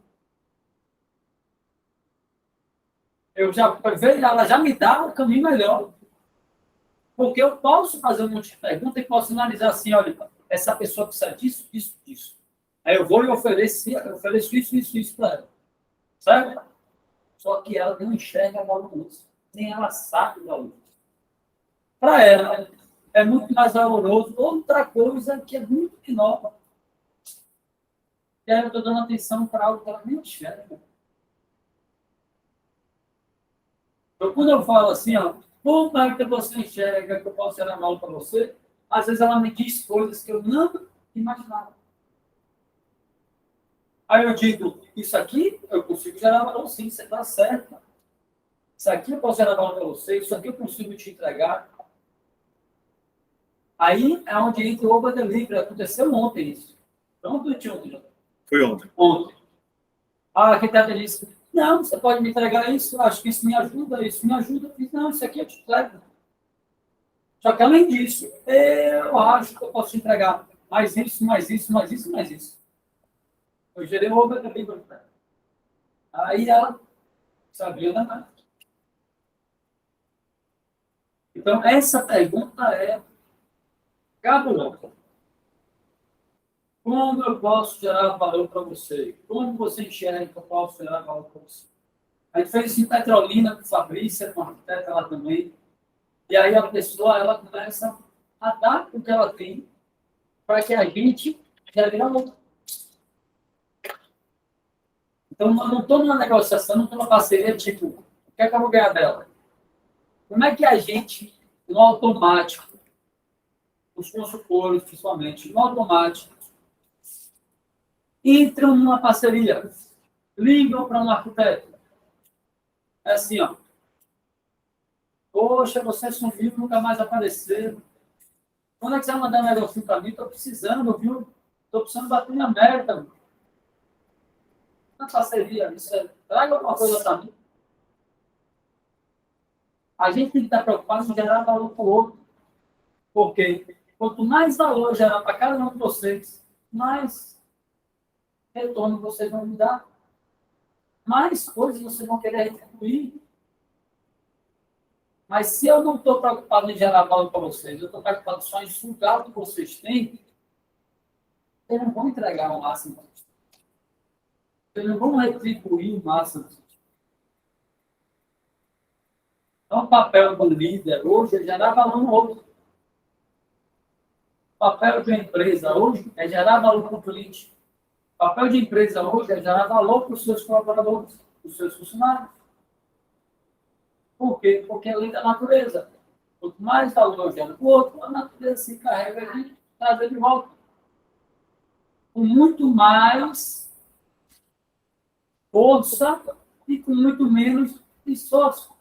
Ela já me dá um caminho melhor. Porque eu posso fazer um monte de perguntas e posso analisar assim, olha, essa pessoa precisa disso, disso, disso. Aí eu vou e ofereço isso para ela. Certo? Só que ela não enxerga valor nisso. Nem ela sabe o valor. Para ela, é muito mais valoroso outra coisa que é muito menor. E aí eu estou dando atenção para algo que ela nem enxerga. Então, quando eu falo assim, ó, como é que você enxerga que eu posso gerar valor para você? Às vezes ela me diz coisas que eu não imaginava. Aí eu digo, isso aqui eu consigo gerar valor sim, você está certo. Isso aqui eu posso gerar valor para você, isso aqui eu consigo te entregar. Aí é onde entra o Over Delivery. Aconteceu ontem isso. Ontem. Foi ontem. Ontem. A arquiteta disse, não, você pode me entregar isso, acho que isso me ajuda. Eu disse, não, isso aqui eu te entrego. Só que além disso, eu acho que eu posso te entregar mais isso, mais isso, mais isso, mais isso. Eu gerei o Over Delivery. Aí ela sabia da nada. Então, essa pergunta é cabulosa. Como eu posso gerar valor para você? Como você enxerga que eu posso gerar valor para você? A gente fez isso em Petrolina com Fabrícia, com a arquiteta lá também. E aí a pessoa, ela começa a dar o que ela tem para que a gente gere valor. Então, eu não estou numa negociação, não estou numa parceria, tipo, o que é que eu vou ganhar dela? Como é que a gente, no automático, os consultores, principalmente, no automático, entram numa parceria, ligam para um arquiteto. É assim, ó. Poxa, você sumiu, nunca mais apareceu. Quando é que você vai mandar um negocinho para mim? Estou precisando, viu? Estou precisando bater minha meta. Na parceria, isso é... Traga alguma coisa para mim. A gente tem que estar preocupado em gerar valor para o outro. Porque quanto mais valor gerar para cada um de vocês, mais retorno vocês vão me dar. Mais coisas vocês vão querer retribuir. Mas se eu não estou preocupado em gerar valor para vocês, eu estou preocupado só em sugar o que vocês têm, eles não vão entregar o máximo. Eles não vão retribuir o máximo. Então, o papel do líder hoje é gerar valor no outro. O papel de uma empresa hoje é gerar valor para o cliente. O papel de empresa hoje é gerar valor para os seus colaboradores, para os seus funcionários. Por quê? Porque é lei da natureza. Quanto mais valor gera o outro, a natureza se encarrega de trazer de volta. Com muito mais força e com muito menos esforço.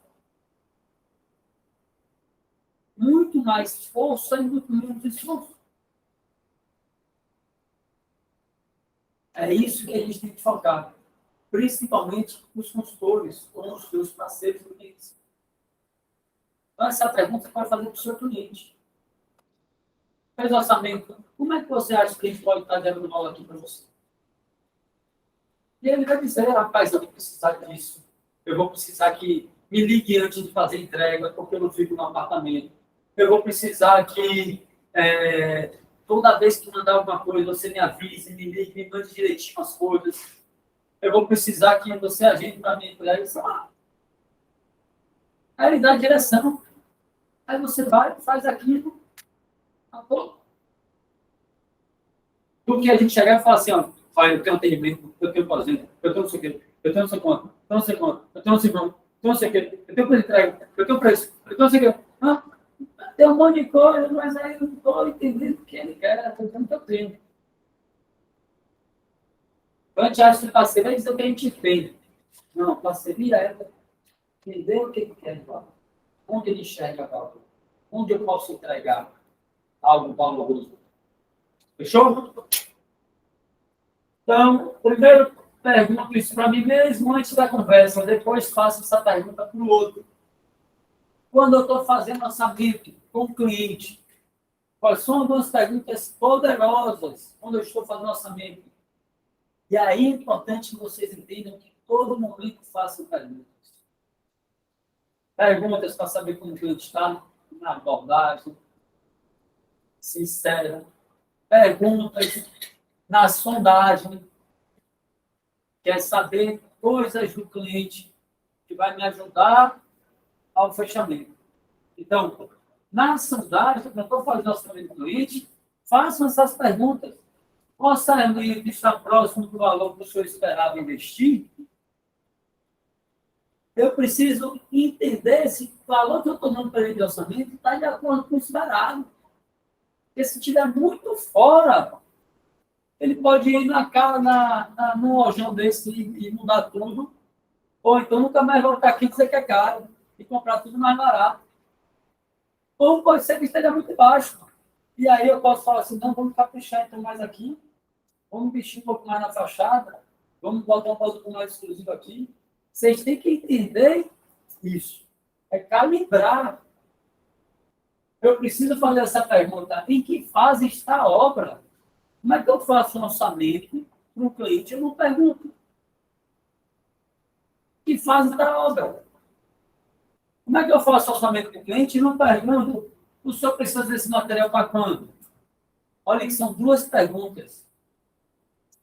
Muito mais força e muito menos esforço. É isso que a gente tem que focar. Principalmente os consultores, com os seus parceiros clientes. Então, essa pergunta você pode fazer para o seu cliente. Fez orçamento. Como é que você acha que a gente pode estar gerando valor aqui para você? E ele vai dizer, rapaz, eu vou precisar disso. Eu vou precisar que me ligue antes de fazer entrega, porque eu não fico no apartamento. Eu vou precisar que toda vez que mandar alguma coisa, você me avise, me ligue, me mande direitinho as coisas. Eu vou precisar que você agende para mim. Aí ele dá a direção. Aí você vai, faz aquilo. Acabou. Do que a gente chegar e falar assim, ó, eu tenho atendimento, eu tenho fazenda, eu tenho não sei o quê, eu tenho não sei quanto, eu tenho não sei quanto, eu tenho não sei quanto, eu tenho não sei o quê, eu tenho preço de entrega, eu tenho preço, eu tenho não sei o quê. Tem um monte de coisa, mas aí eu não estou entendendo o que ele quer, eu não estou tendo. Então a gente acha que parceria é dizer o que a gente entende. Não, parceria é entender o que ele quer, onde ele enxerga algo, onde eu posso entregar algo valoroso. Fechou? Então, primeiro pergunto isso para mim mesmo antes da conversa, depois faço essa pergunta para o outro. Quando eu estou fazendo orçamento com o cliente, quais são algumas perguntas poderosas quando eu estou fazendo orçamento? E aí é importante que vocês entendam que todo momento façam perguntas. Perguntas para saber como o cliente está na abordagem, sincera. Perguntas na sondagem. Quer saber coisas do cliente que vai me ajudar ao fechamento. Então, na sondagem, quando eu estou fazendo orçamento do cliente, façam essas perguntas. O orçamento está próximo do valor que o senhor esperava investir? Eu preciso entender se o valor que eu estou dando para ele de orçamento está de acordo com o esperado. Porque se estiver muito fora, ele pode ir num lojão desse e mudar tudo, ou então nunca mais voltar aqui e dizer que é caro, e comprar tudo mais barato. Ou pode ser que esteja muito baixo. E aí eu posso falar assim, não, vamos caprichar então mais aqui, vamos investir um pouco mais na fachada, vamos botar um pouco mais exclusivo aqui. Vocês têm que entender isso. É calibrar. Eu preciso fazer essa pergunta. Em que fase está a obra? Como é que eu faço um orçamento para um cliente? Eu não pergunto. Que fase está a obra? Como é que eu faço orçamento para o cliente? E não pergunto. O senhor precisa desse material para quando? Olha que são duas perguntas.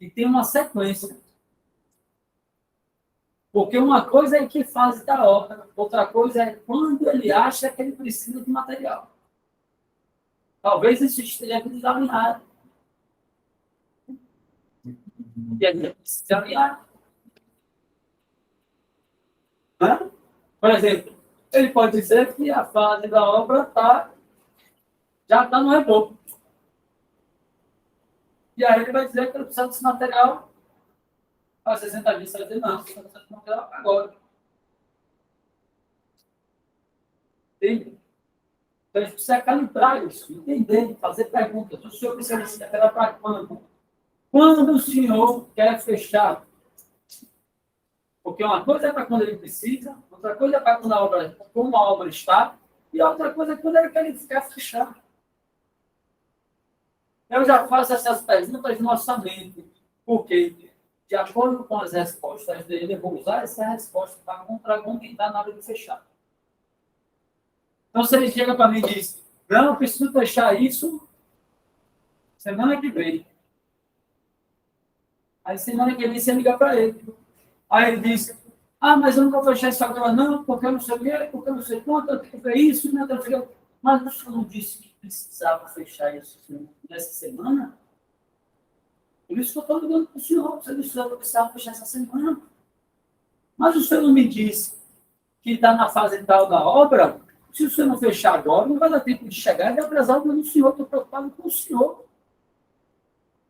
E tem uma sequência. Porque uma coisa é em que fase está a obra. Outra coisa é quando ele acha que ele precisa de material. Talvez isso esteja desalinhado. E a gente precisa alinhar. Né? Por exemplo, ele pode dizer que a fase da obra já está no reboco. E aí ele vai dizer que ele precisa desse material para 60 dias. Você vai dizer, não, você precisa desse material agora. Entende? Então a gente precisa calibrar isso, entender, fazer perguntas. O senhor precisa desse material para quando? Quando o senhor quer fechar? Porque uma coisa é para quando ele precisa, outra coisa é para quando como a obra está, e outra coisa é quando ele quer fechar. Eu já faço essas perguntas no orçamento, porque, de acordo com as respostas dele, eu vou usar essa resposta para contra-argumentar na hora de fechar. Então, se ele chega para mim e diz, não, eu preciso fechar isso semana que vem. Aí, semana que vem, você liga para ele. Aí ele diz, mas eu não vou fechar isso agora não, porque eu não sei o quê, porque eu não sei quanto, eu tenho que ver isso, né? Mas o senhor não disse que precisava fechar isso nessa semana? Por isso que eu estou ligando para o senhor, você disse que eu precisava fechar essa semana. Mas o senhor não me disse que está na fase tal da obra, se o senhor não fechar agora, não vai dar tempo de chegar e atrasar o do senhor, estou preocupado com o senhor.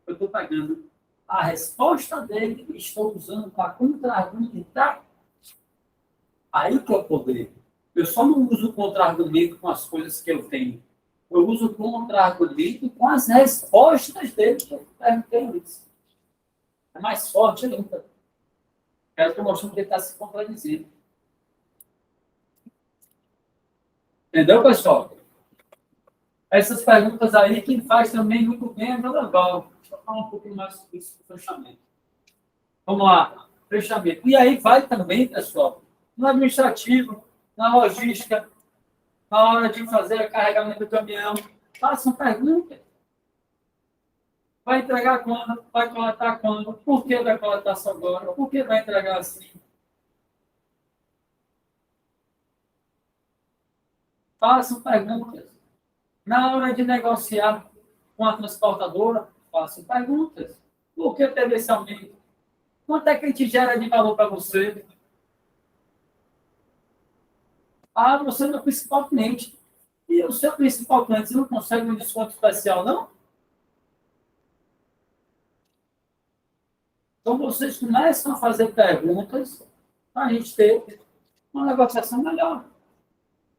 Eu estou pegando a resposta dele e estou usando para contra-argumentar. Aí que é o poder. Eu só não uso contra-argumento com as coisas que eu tenho. Eu uso contra-argumento com as respostas dele que eu perguntei isso. É mais forte ainda. Eu estou mostrando que ele está se contradizendo. Entendeu, pessoal? Essas perguntas aí, quem faz também muito bem é o legal. Deixa eu falar um pouquinho mais sobre isso do fechamento. Vamos lá, fechamento. E aí vai também, pessoal, no administrativo, na logística, na hora de fazer o carregamento do caminhão. Façam perguntas. Vai entregar quando? Vai coletar quando? Por que vai coletar só agora? Por que vai entregar assim? Façam perguntas. Na hora de negociar com a transportadora, façam perguntas. Por que teve esse aumento? Quanto é que a gente gera de valor para você? Você é o meu principal cliente. E o seu principal cliente, você não consegue um desconto especial, não? Então, vocês começam a fazer perguntas para a gente ter uma negociação melhor.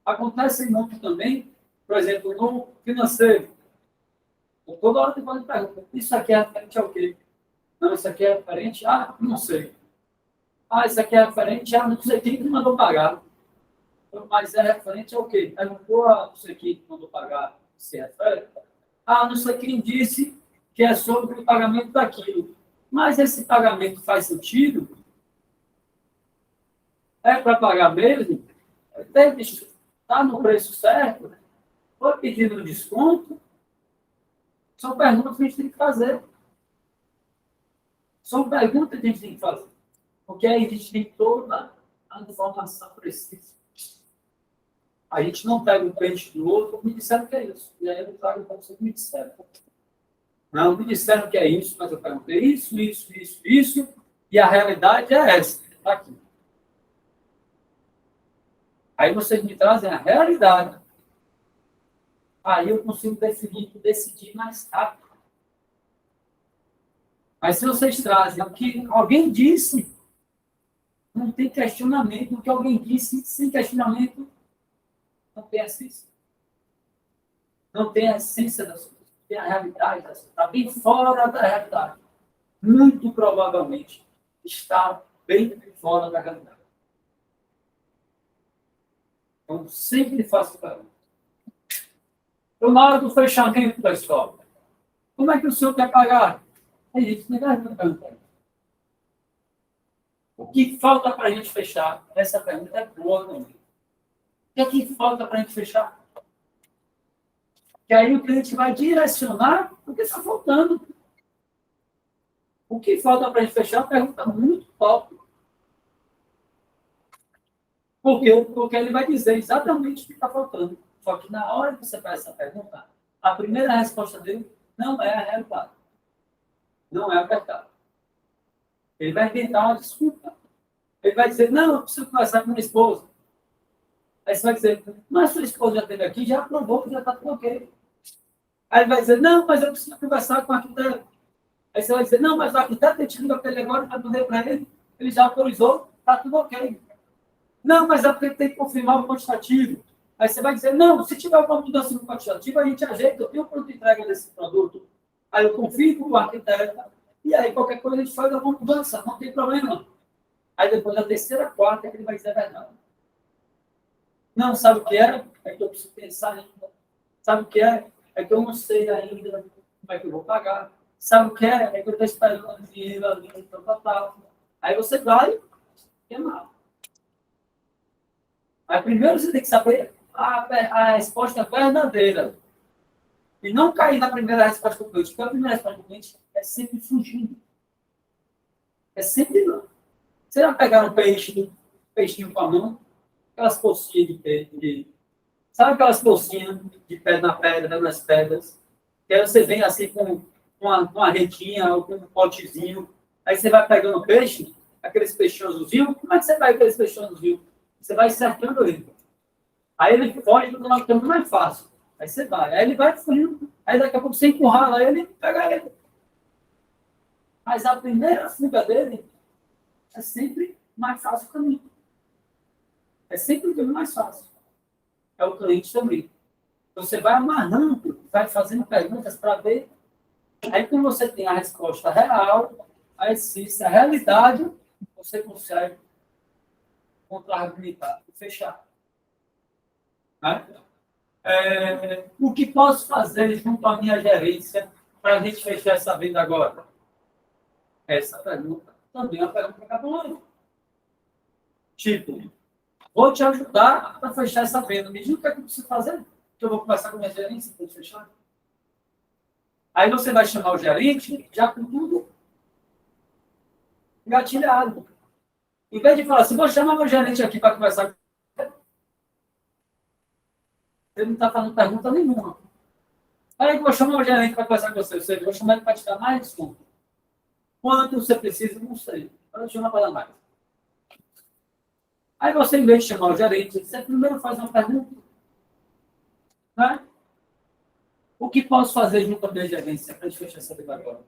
Acontece muito também, por exemplo, no financeiro. Toda hora tem que fazer pergunta. Isso aqui é referente ao quê? Não, isso aqui é referente a não sei. Isso aqui é referente a não sei quem que mandou pagar. Mas é referente ao quê? Perguntou a não sei quem que mandou pagar. Se refere? Não sei quem disse que é sobre o pagamento daquilo. Mas esse pagamento faz sentido? É para pagar mesmo? Está no preço certo? Foi pedindo desconto? São perguntas que a gente tem que fazer. São perguntas que a gente tem que fazer. Porque aí a gente tem toda a informação precisa. A gente não pega o peixe do outro, me disseram que é isso. E aí eu trago para você que me disseram. Não, me disseram que é isso, mas eu perguntei isso. E a realidade é essa. Está aqui. Aí vocês me trazem a realidade. Aí eu consigo decidir mais rápido. Mas se vocês trazem o que alguém disse, não tem questionamento. O que alguém disse, sem questionamento, não tem essência. Não tem a essência das coisas. Tem a realidade. Está bem fora da realidade. Muito provavelmente está bem fora da realidade. Então, sempre faço pergunta. Então, na hora do fechamento da escola, como é que o senhor quer pagar? A gente não vai perguntar. O que falta para a gente fechar? Essa pergunta é boa também. O que falta para a gente fechar? Que aí o cliente vai direcionar o que está faltando. O que falta para a gente fechar? Uma pergunta muito top. Por quê? Porque ele vai dizer exatamente o que está faltando. Só que na hora que você faz essa pergunta, a primeira resposta dele não é a realidade. Não é a verdade. Ele vai inventar uma desculpa. Ele vai dizer, não, eu preciso conversar com minha esposa. Aí você vai dizer, mas sua esposa já esteve aqui, já aprovou, já está tudo ok. Aí ele vai dizer, não, mas eu preciso conversar com o arquiteto. Aí você vai dizer, não, mas o arquiteto tem tido aquele agora para poder para ele já autorizou, está tudo ok. Não, mas é porque tem que confirmar o quantitativo. Aí você vai dizer, não, se tiver uma mudança no quantitativo, a gente ajeita, eu tenho o pronto de entrega desse produto. Aí eu confio com o arquiteto, e aí qualquer coisa a gente faz alguma mudança, não tem problema. Aí depois da terceira, quarta, é que ele vai dizer a verdade. Não, sabe o que é? É que eu preciso pensar ainda. Sabe o que é? É que eu não sei ainda como é que eu vou pagar. Sabe o que é? É que eu estou esperando o dinheiro ali, então tal. Aí você vai queimar. Aí primeiro você tem que saber a resposta verdadeira. E não cair na primeira resposta do cliente, porque a primeira resposta do cliente é sempre fugindo. É sempre não. Você vai pegar um peixinho com a mão, aquelas pocinhas de peixe, sabe aquelas pocinhas de pedra na pedra, nas pedras? Que aí você vem assim com uma redinha ou com um potezinho, aí você vai pegando o peixe, aqueles peixinhos azulzinhos, como é que você vai com aqueles peixinhos azulzinhos? Você vai cercando ele. Aí ele foge do lado caminho mais fácil. Aí você vai. Aí ele vai fugindo. Aí daqui a pouco você encurrala ele e pega ele. Mas a primeira fuga dele é sempre mais fácil o caminho. É sempre o caminho mais fácil. É o cliente também. Você vai amarrando, vai fazendo perguntas para ver. Aí quando você tem a resposta real, aí sim, se a realidade, você consegue contra-argumentar e fechar. Né? O que posso fazer junto à minha gerência para a gente fechar essa venda agora? Essa pergunta também é uma pergunta para cada um. Tipo, vou te ajudar a fechar essa venda. Me diga o que é que eu preciso fazer, que eu vou conversar com a minha gerência para fechar. Aí você vai chamar o gerente já com tudo engatilhado. Em vez de falar assim, vou chamar meu gerente aqui para conversar com ele, não está fazendo pergunta nenhuma. Aí que eu vou chamar o gerente para conversar com você. Eu vou chamar ele para te dar mais desconto. Quanto você precisa, não sei. Para te chamar para dar mais. Aí você, em vez de chamar o gerente, você primeiro faz uma pergunta. Né? O que posso fazer junto à minha gerência para a gente fechar essa venda agora?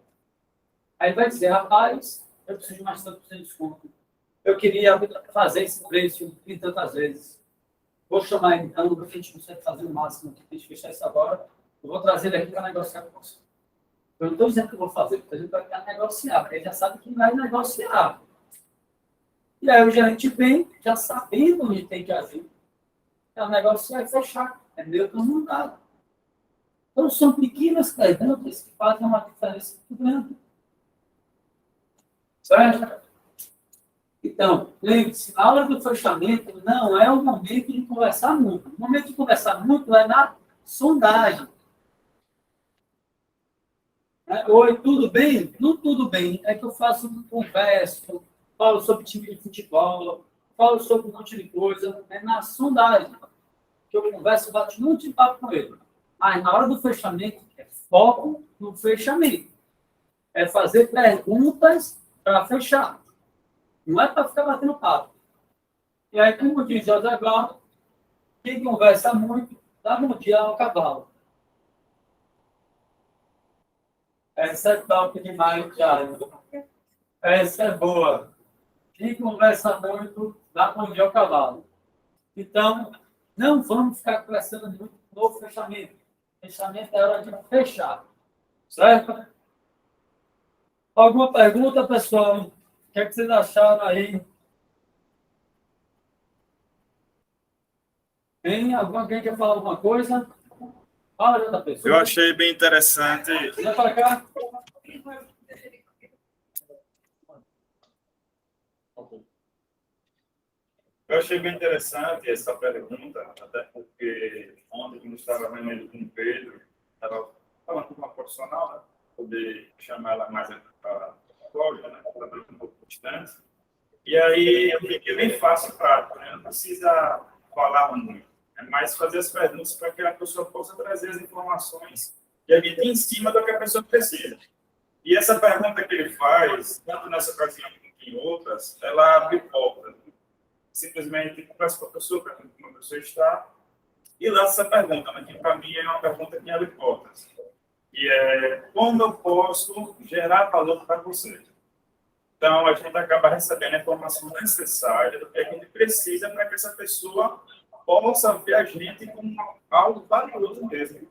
Aí ele vai dizer, rapaz, eu preciso de mais tanto por cento de desconto. Eu queria fazer esse preço em tantas vezes. Vou chamar ele, então, porque a gente consegue fazer o máximo que a gente fechar isso agora. Eu vou trazer ele aqui para negociar com você. Eu não estou dizendo que eu vou fazer, porque a gente vai negociar, porque ele já sabe que vai negociar. E aí o gerente vem, já sabendo onde tem que agir. É negociar e fechar. É meio que não dá. Então, são pequenas perguntas que fazem uma diferença muito grande. Certo? Então, lembre-se, a hora do fechamento não é o momento de conversar muito. O momento de conversar muito é na sondagem. Oi, tudo bem? Não tudo bem. É que eu faço converso, falo sobre time de futebol, falo sobre um monte de coisa. É na sondagem que eu converso, bato muito de papo com ele. Aí, na hora do fechamento, é foco no fechamento. É fazer perguntas para fechar. Não é para ficar batendo papo. E aí, como diz José Glauco, quem conversa muito, dá bom dia ao cavalo. Essa é top demais, Thiago. Essa é boa. Quem conversa muito, dá bom dia ao cavalo. Então, não vamos ficar conversando muito no fechamento. Fechamento é hora de fechar. Certo? Alguma pergunta, pessoal? O que é que vocês acharam aí? Tem alguém quer falar alguma coisa? Fala, outra pessoa. Eu achei bem interessante. Vem para cá. Eu achei bem interessante essa pergunta, até porque ontem, quando estava reunido com o Pedro, estava falando com uma profissional, né? Poder chamar ela mais para a loja, né? Para um pouco distante. E aí eu vi que é bem fácil e prático, né? Não precisa falar muito. É mais fazer as perguntas para que a pessoa possa trazer as informações e a gente em cima do que a pessoa precisa. E essa pergunta que ele faz, tanto nessa ocasião quanto em outras, ela abre porta. Simplesmente conversa com a pessoa, pergunta como a pessoa está, e lança essa pergunta, mas que para mim é uma pergunta que abre portas. E é como eu posso gerar valor para você? Então, a gente acaba recebendo a informação necessária do que a gente precisa para que essa pessoa possa ver a gente como algo valioso mesmo.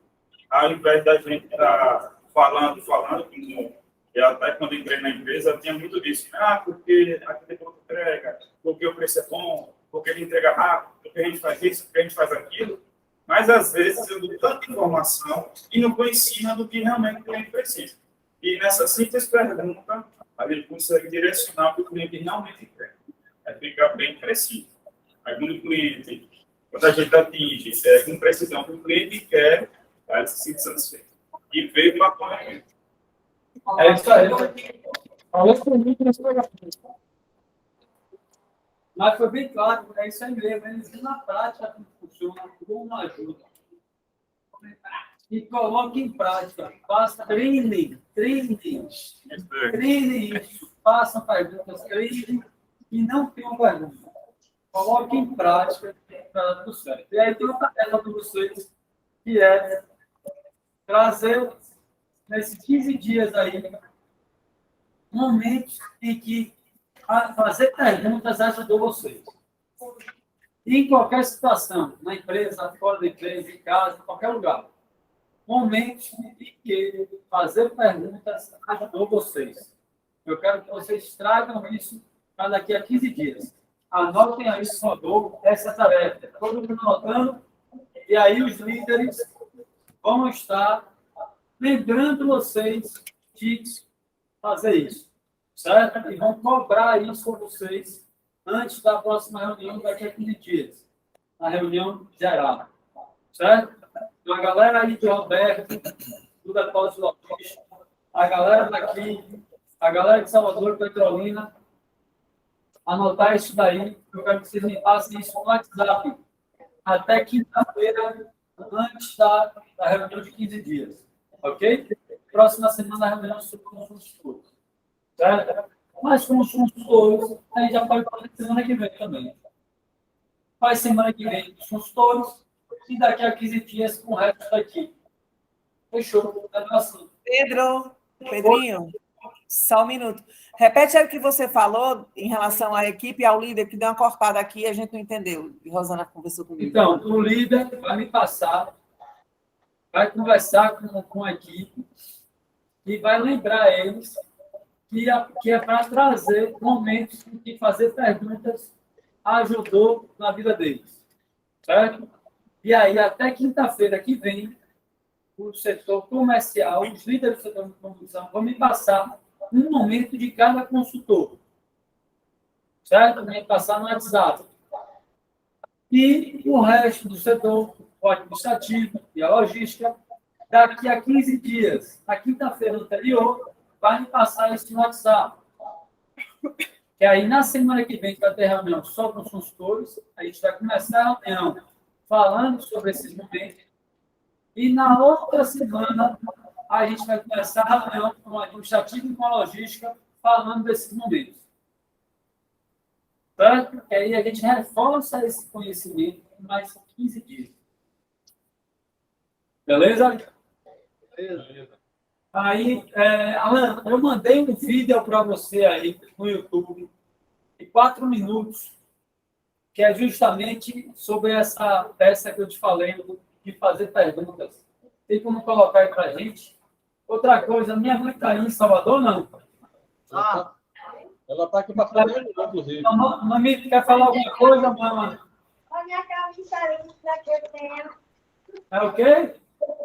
Ao invés da gente estar falando, como eu até quando entrei na empresa, eu tinha muito disso. Porque aqui tem pouca entrega, porque o preço é bom, porque ele entrega rápido, porque a gente faz isso, porque a gente faz aquilo. Mas, às vezes, eu dou tanta informação e não estou em cima do que realmente o cliente precisa. E nessa simples pergunta, a gente consegue direcionar para o cliente realmente quer. Aí fica bem preciso. Aí, quando a gente atinge com precisão que o cliente quer, aí ele se sente satisfeito. E veio para a corrente. É isso aí. Falou comigo nesse programa. Mas foi bem claro, é isso aí mesmo. Eles vêm na prática como funciona, como ajuda. E coloque em prática. Faça treine isso. Faça perguntas, treine e não tenham perguntas. Coloque em prática para dar tudo certo. E aí tem uma tarefa para vocês, que é trazer, nesses 15 dias aí, momentos em que fazer perguntas ajudou vocês. Em qualquer situação, na empresa, fora da empresa, em casa, em qualquer lugar. Momentos em que fazer perguntas ajudou vocês. Eu quero que vocês tragam isso para daqui a 15 dias. Anotem aí, por favor, essa tarefa. Todo mundo anotando. E aí os líderes vão estar lembrando vocês de fazer isso. Certo? E vão cobrar isso com vocês antes da próxima reunião daqui a 15 dias. Na reunião geral. Certo? Então, a galera aí de Roberto, do Depósito Logístico, a galera daqui, a galera de Salvador, Petrolina, anotar isso daí, eu quero que vocês me passem isso no WhatsApp até quinta-feira, antes da reunião de 15 dias. Ok? Próxima semana, a reunião sobre os consultores. Certo? Mas com os consultores, a gente já pode fazer semana que vem também. Faz semana que vem com os consultores e daqui a 15 dias com o resto da equipe. Fechou? Assim. Pedrinho, só um minuto. Repete aí o que você falou em relação à equipe e ao líder, que deu uma cortada aqui e a gente não entendeu. E Rosana conversou comigo. Então, o líder vai me passar, vai conversar com a equipe e vai lembrar eles que é para trazer momentos em que fazer perguntas ajudou na vida deles. Certo? E aí, até quinta-feira que vem, o setor comercial, os líderes do setor de produção vão me passar um momento de cada consultor. Certo? Vão me passar no WhatsApp. E o resto do setor, o administrativo e a logística, daqui a 15 dias, na quinta-feira anterior, vai me passar isso no WhatsApp. E aí, na semana que vem, vai ter reunião só com os consultores, a gente vai começar a reunião falando sobre esses momentos. E na outra semana, a gente vai começar a reunião com o administrativo e com a logística, falando desses momentos. Certo? E aí a gente reforça esse conhecimento em mais 15 dias. Beleza? Beleza. Aí, Alan, eu mandei um vídeo para você aí no YouTube, de 4 minutos, que é justamente sobre essa peça que eu te falei, de fazer perguntas. Tem como colocar aí para a gente? Outra coisa, minha mãe está aí em Salvador, não? Ela está aqui para falar, inclusive. Mami, quer falar alguma coisa, mamãe? Olha a camisa linda que eu tenho. É o quê?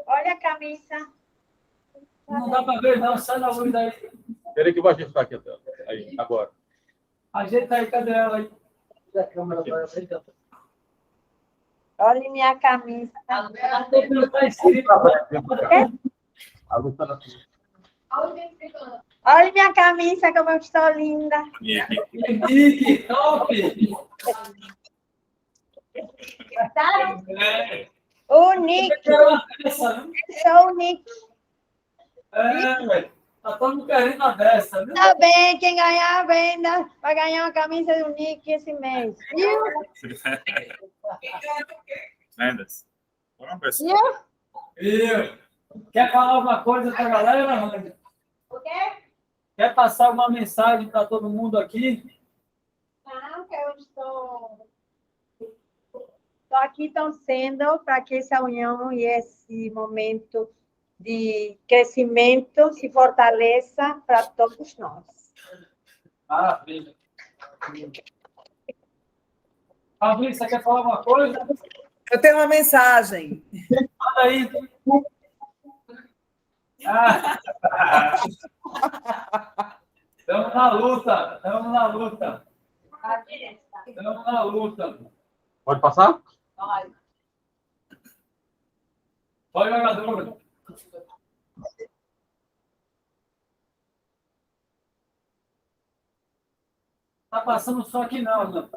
Olha a camisa. Não dá para ver, não. Sai da luz daí. Peraí que eu vou ajeitar aqui a tela. Aí, agora. Ajeita aí, cadê ela aí? A câmera vai ajeitando. Olha minha camisa. Olha minha camisa, como eu estou linda. Nick, top! Tá? O Nick. Eu sou o Nick. É, velho. Tá todo mundo querendo a dessa, viu? Tá bem, quem ganhar, venda. Vai ganhar uma camisa do Nick esse mês. Viu? Vendas. Vamos ver se. Viu? E quer falar alguma coisa para a galera, mãe? O quê? Quer passar uma mensagem para todo mundo aqui? Não, que eu estou aqui torcendo para que essa união e esse momento de crescimento se fortaleça para todos nós. Maravilha. Fabrícia, quer falar alguma coisa? Eu tenho uma mensagem. Manda aí. Estamos na luta. Estamos na luta. Estamos na luta. Pode passar? Pode, jogador. Tá passando só aqui não, Alan.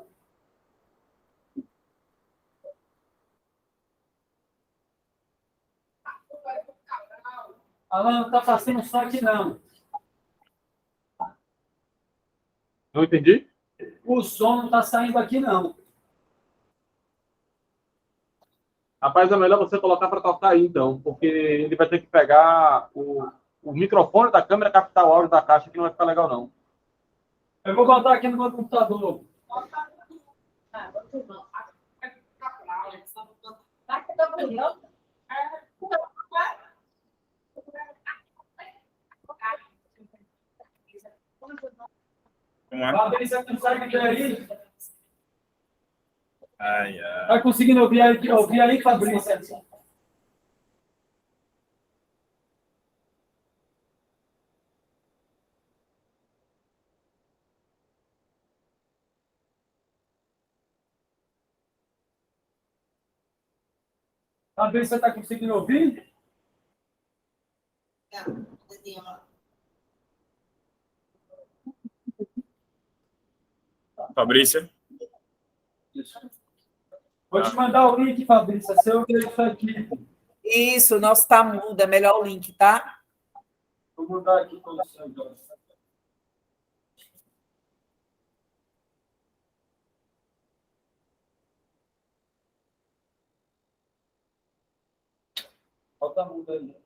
Alan, não tá passando só aqui não. Não entendi? O som não tá saindo aqui não. Rapaz, é melhor você colocar para tocar aí, então, porque ele vai ter que pegar o microfone da câmera, captar o áudio da caixa, que não vai ficar legal, não. Eu vou botar aqui no meu computador. Como é? Fabrícia, consegue ver aí? Ai, ai. Tá conseguindo ouvir aí, Fabrícia? Fabrícia, tá conseguindo ouvir? Fabrícia? Vou te mandar o link, Fabrícia. Se eu ver isso aqui. Isso, o nosso tá mudo, é melhor o link, tá? Vou mandar aqui para você agora. Bota mudo aí.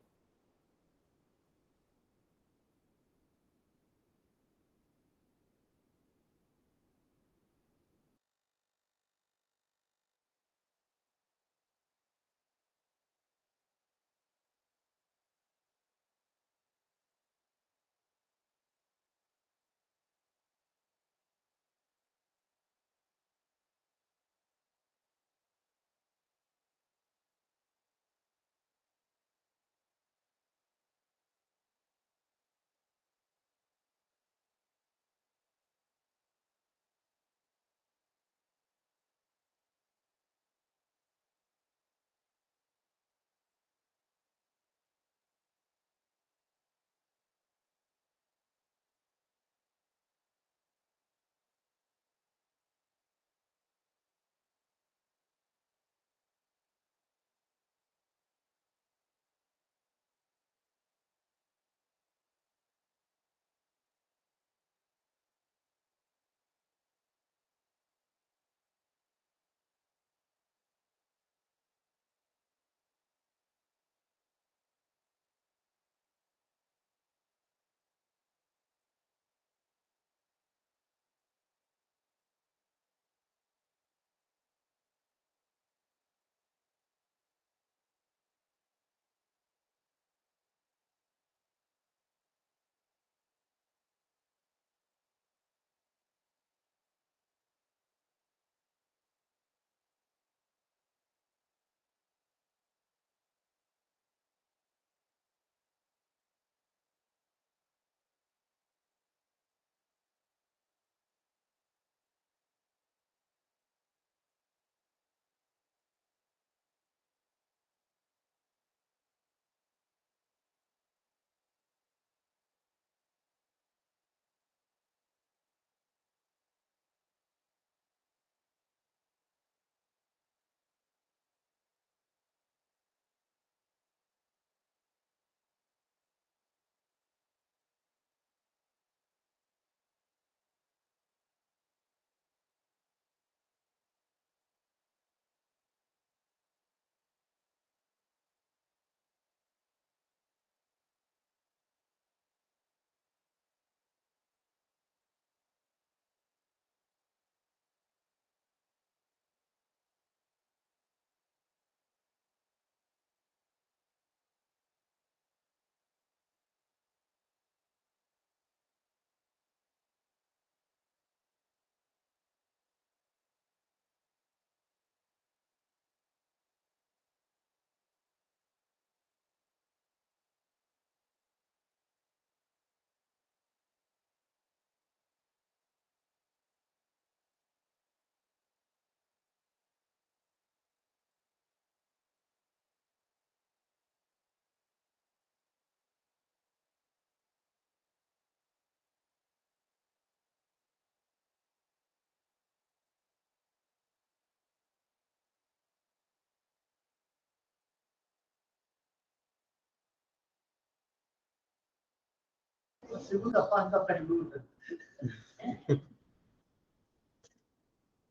segunda parte da pergunta.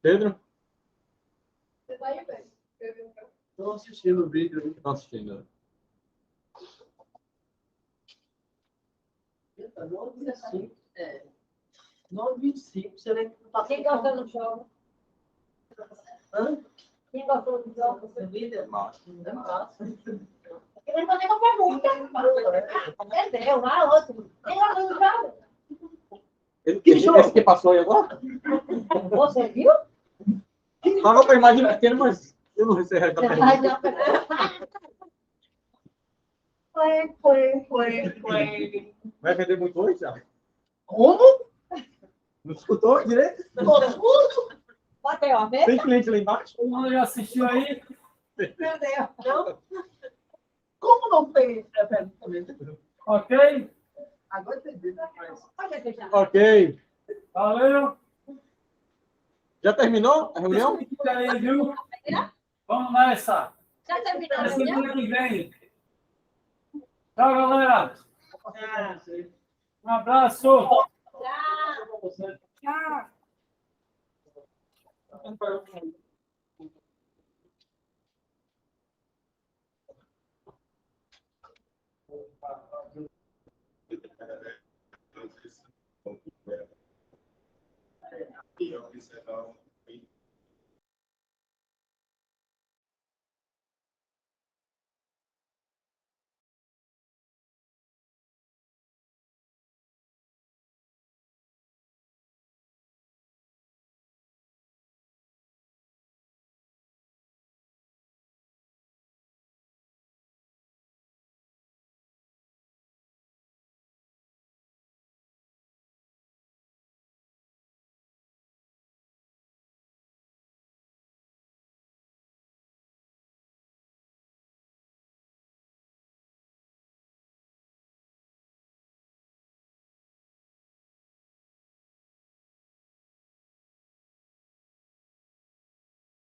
Pedro? Você tá aí, velho? Estou assistindo o vídeo. Estou assistindo. 9h25. 9h25. Você vê que não Quem gostou do jogo? Hã? Quem gostou do jogo? Esse vídeo é massa. É massa. Eu não fazer uma pergunta. Entendeu? Vai outro. Quem gostou do jogo? Esse que passou aí agora? Você viu? Tava com a imagem pequena, mas eu não sei a pergunta. Foi. Vai vender muito hoje, já? Como? Não escutou direito? Tudo? Bateu a mesa? Tem cliente lá embaixo? Todo mundo já assistiu aí? Perdeu. Não? Como não tem pergunta mesmo? Ok? Agora entendi. Pode fechar. Ok. Valeu. Já terminou a reunião? Fica aí, viu? Vamos nessa. Já terminou a Até reunião? semana que vem. Tchau, galera. Um abraço. Tchau. Tchau. Eu observar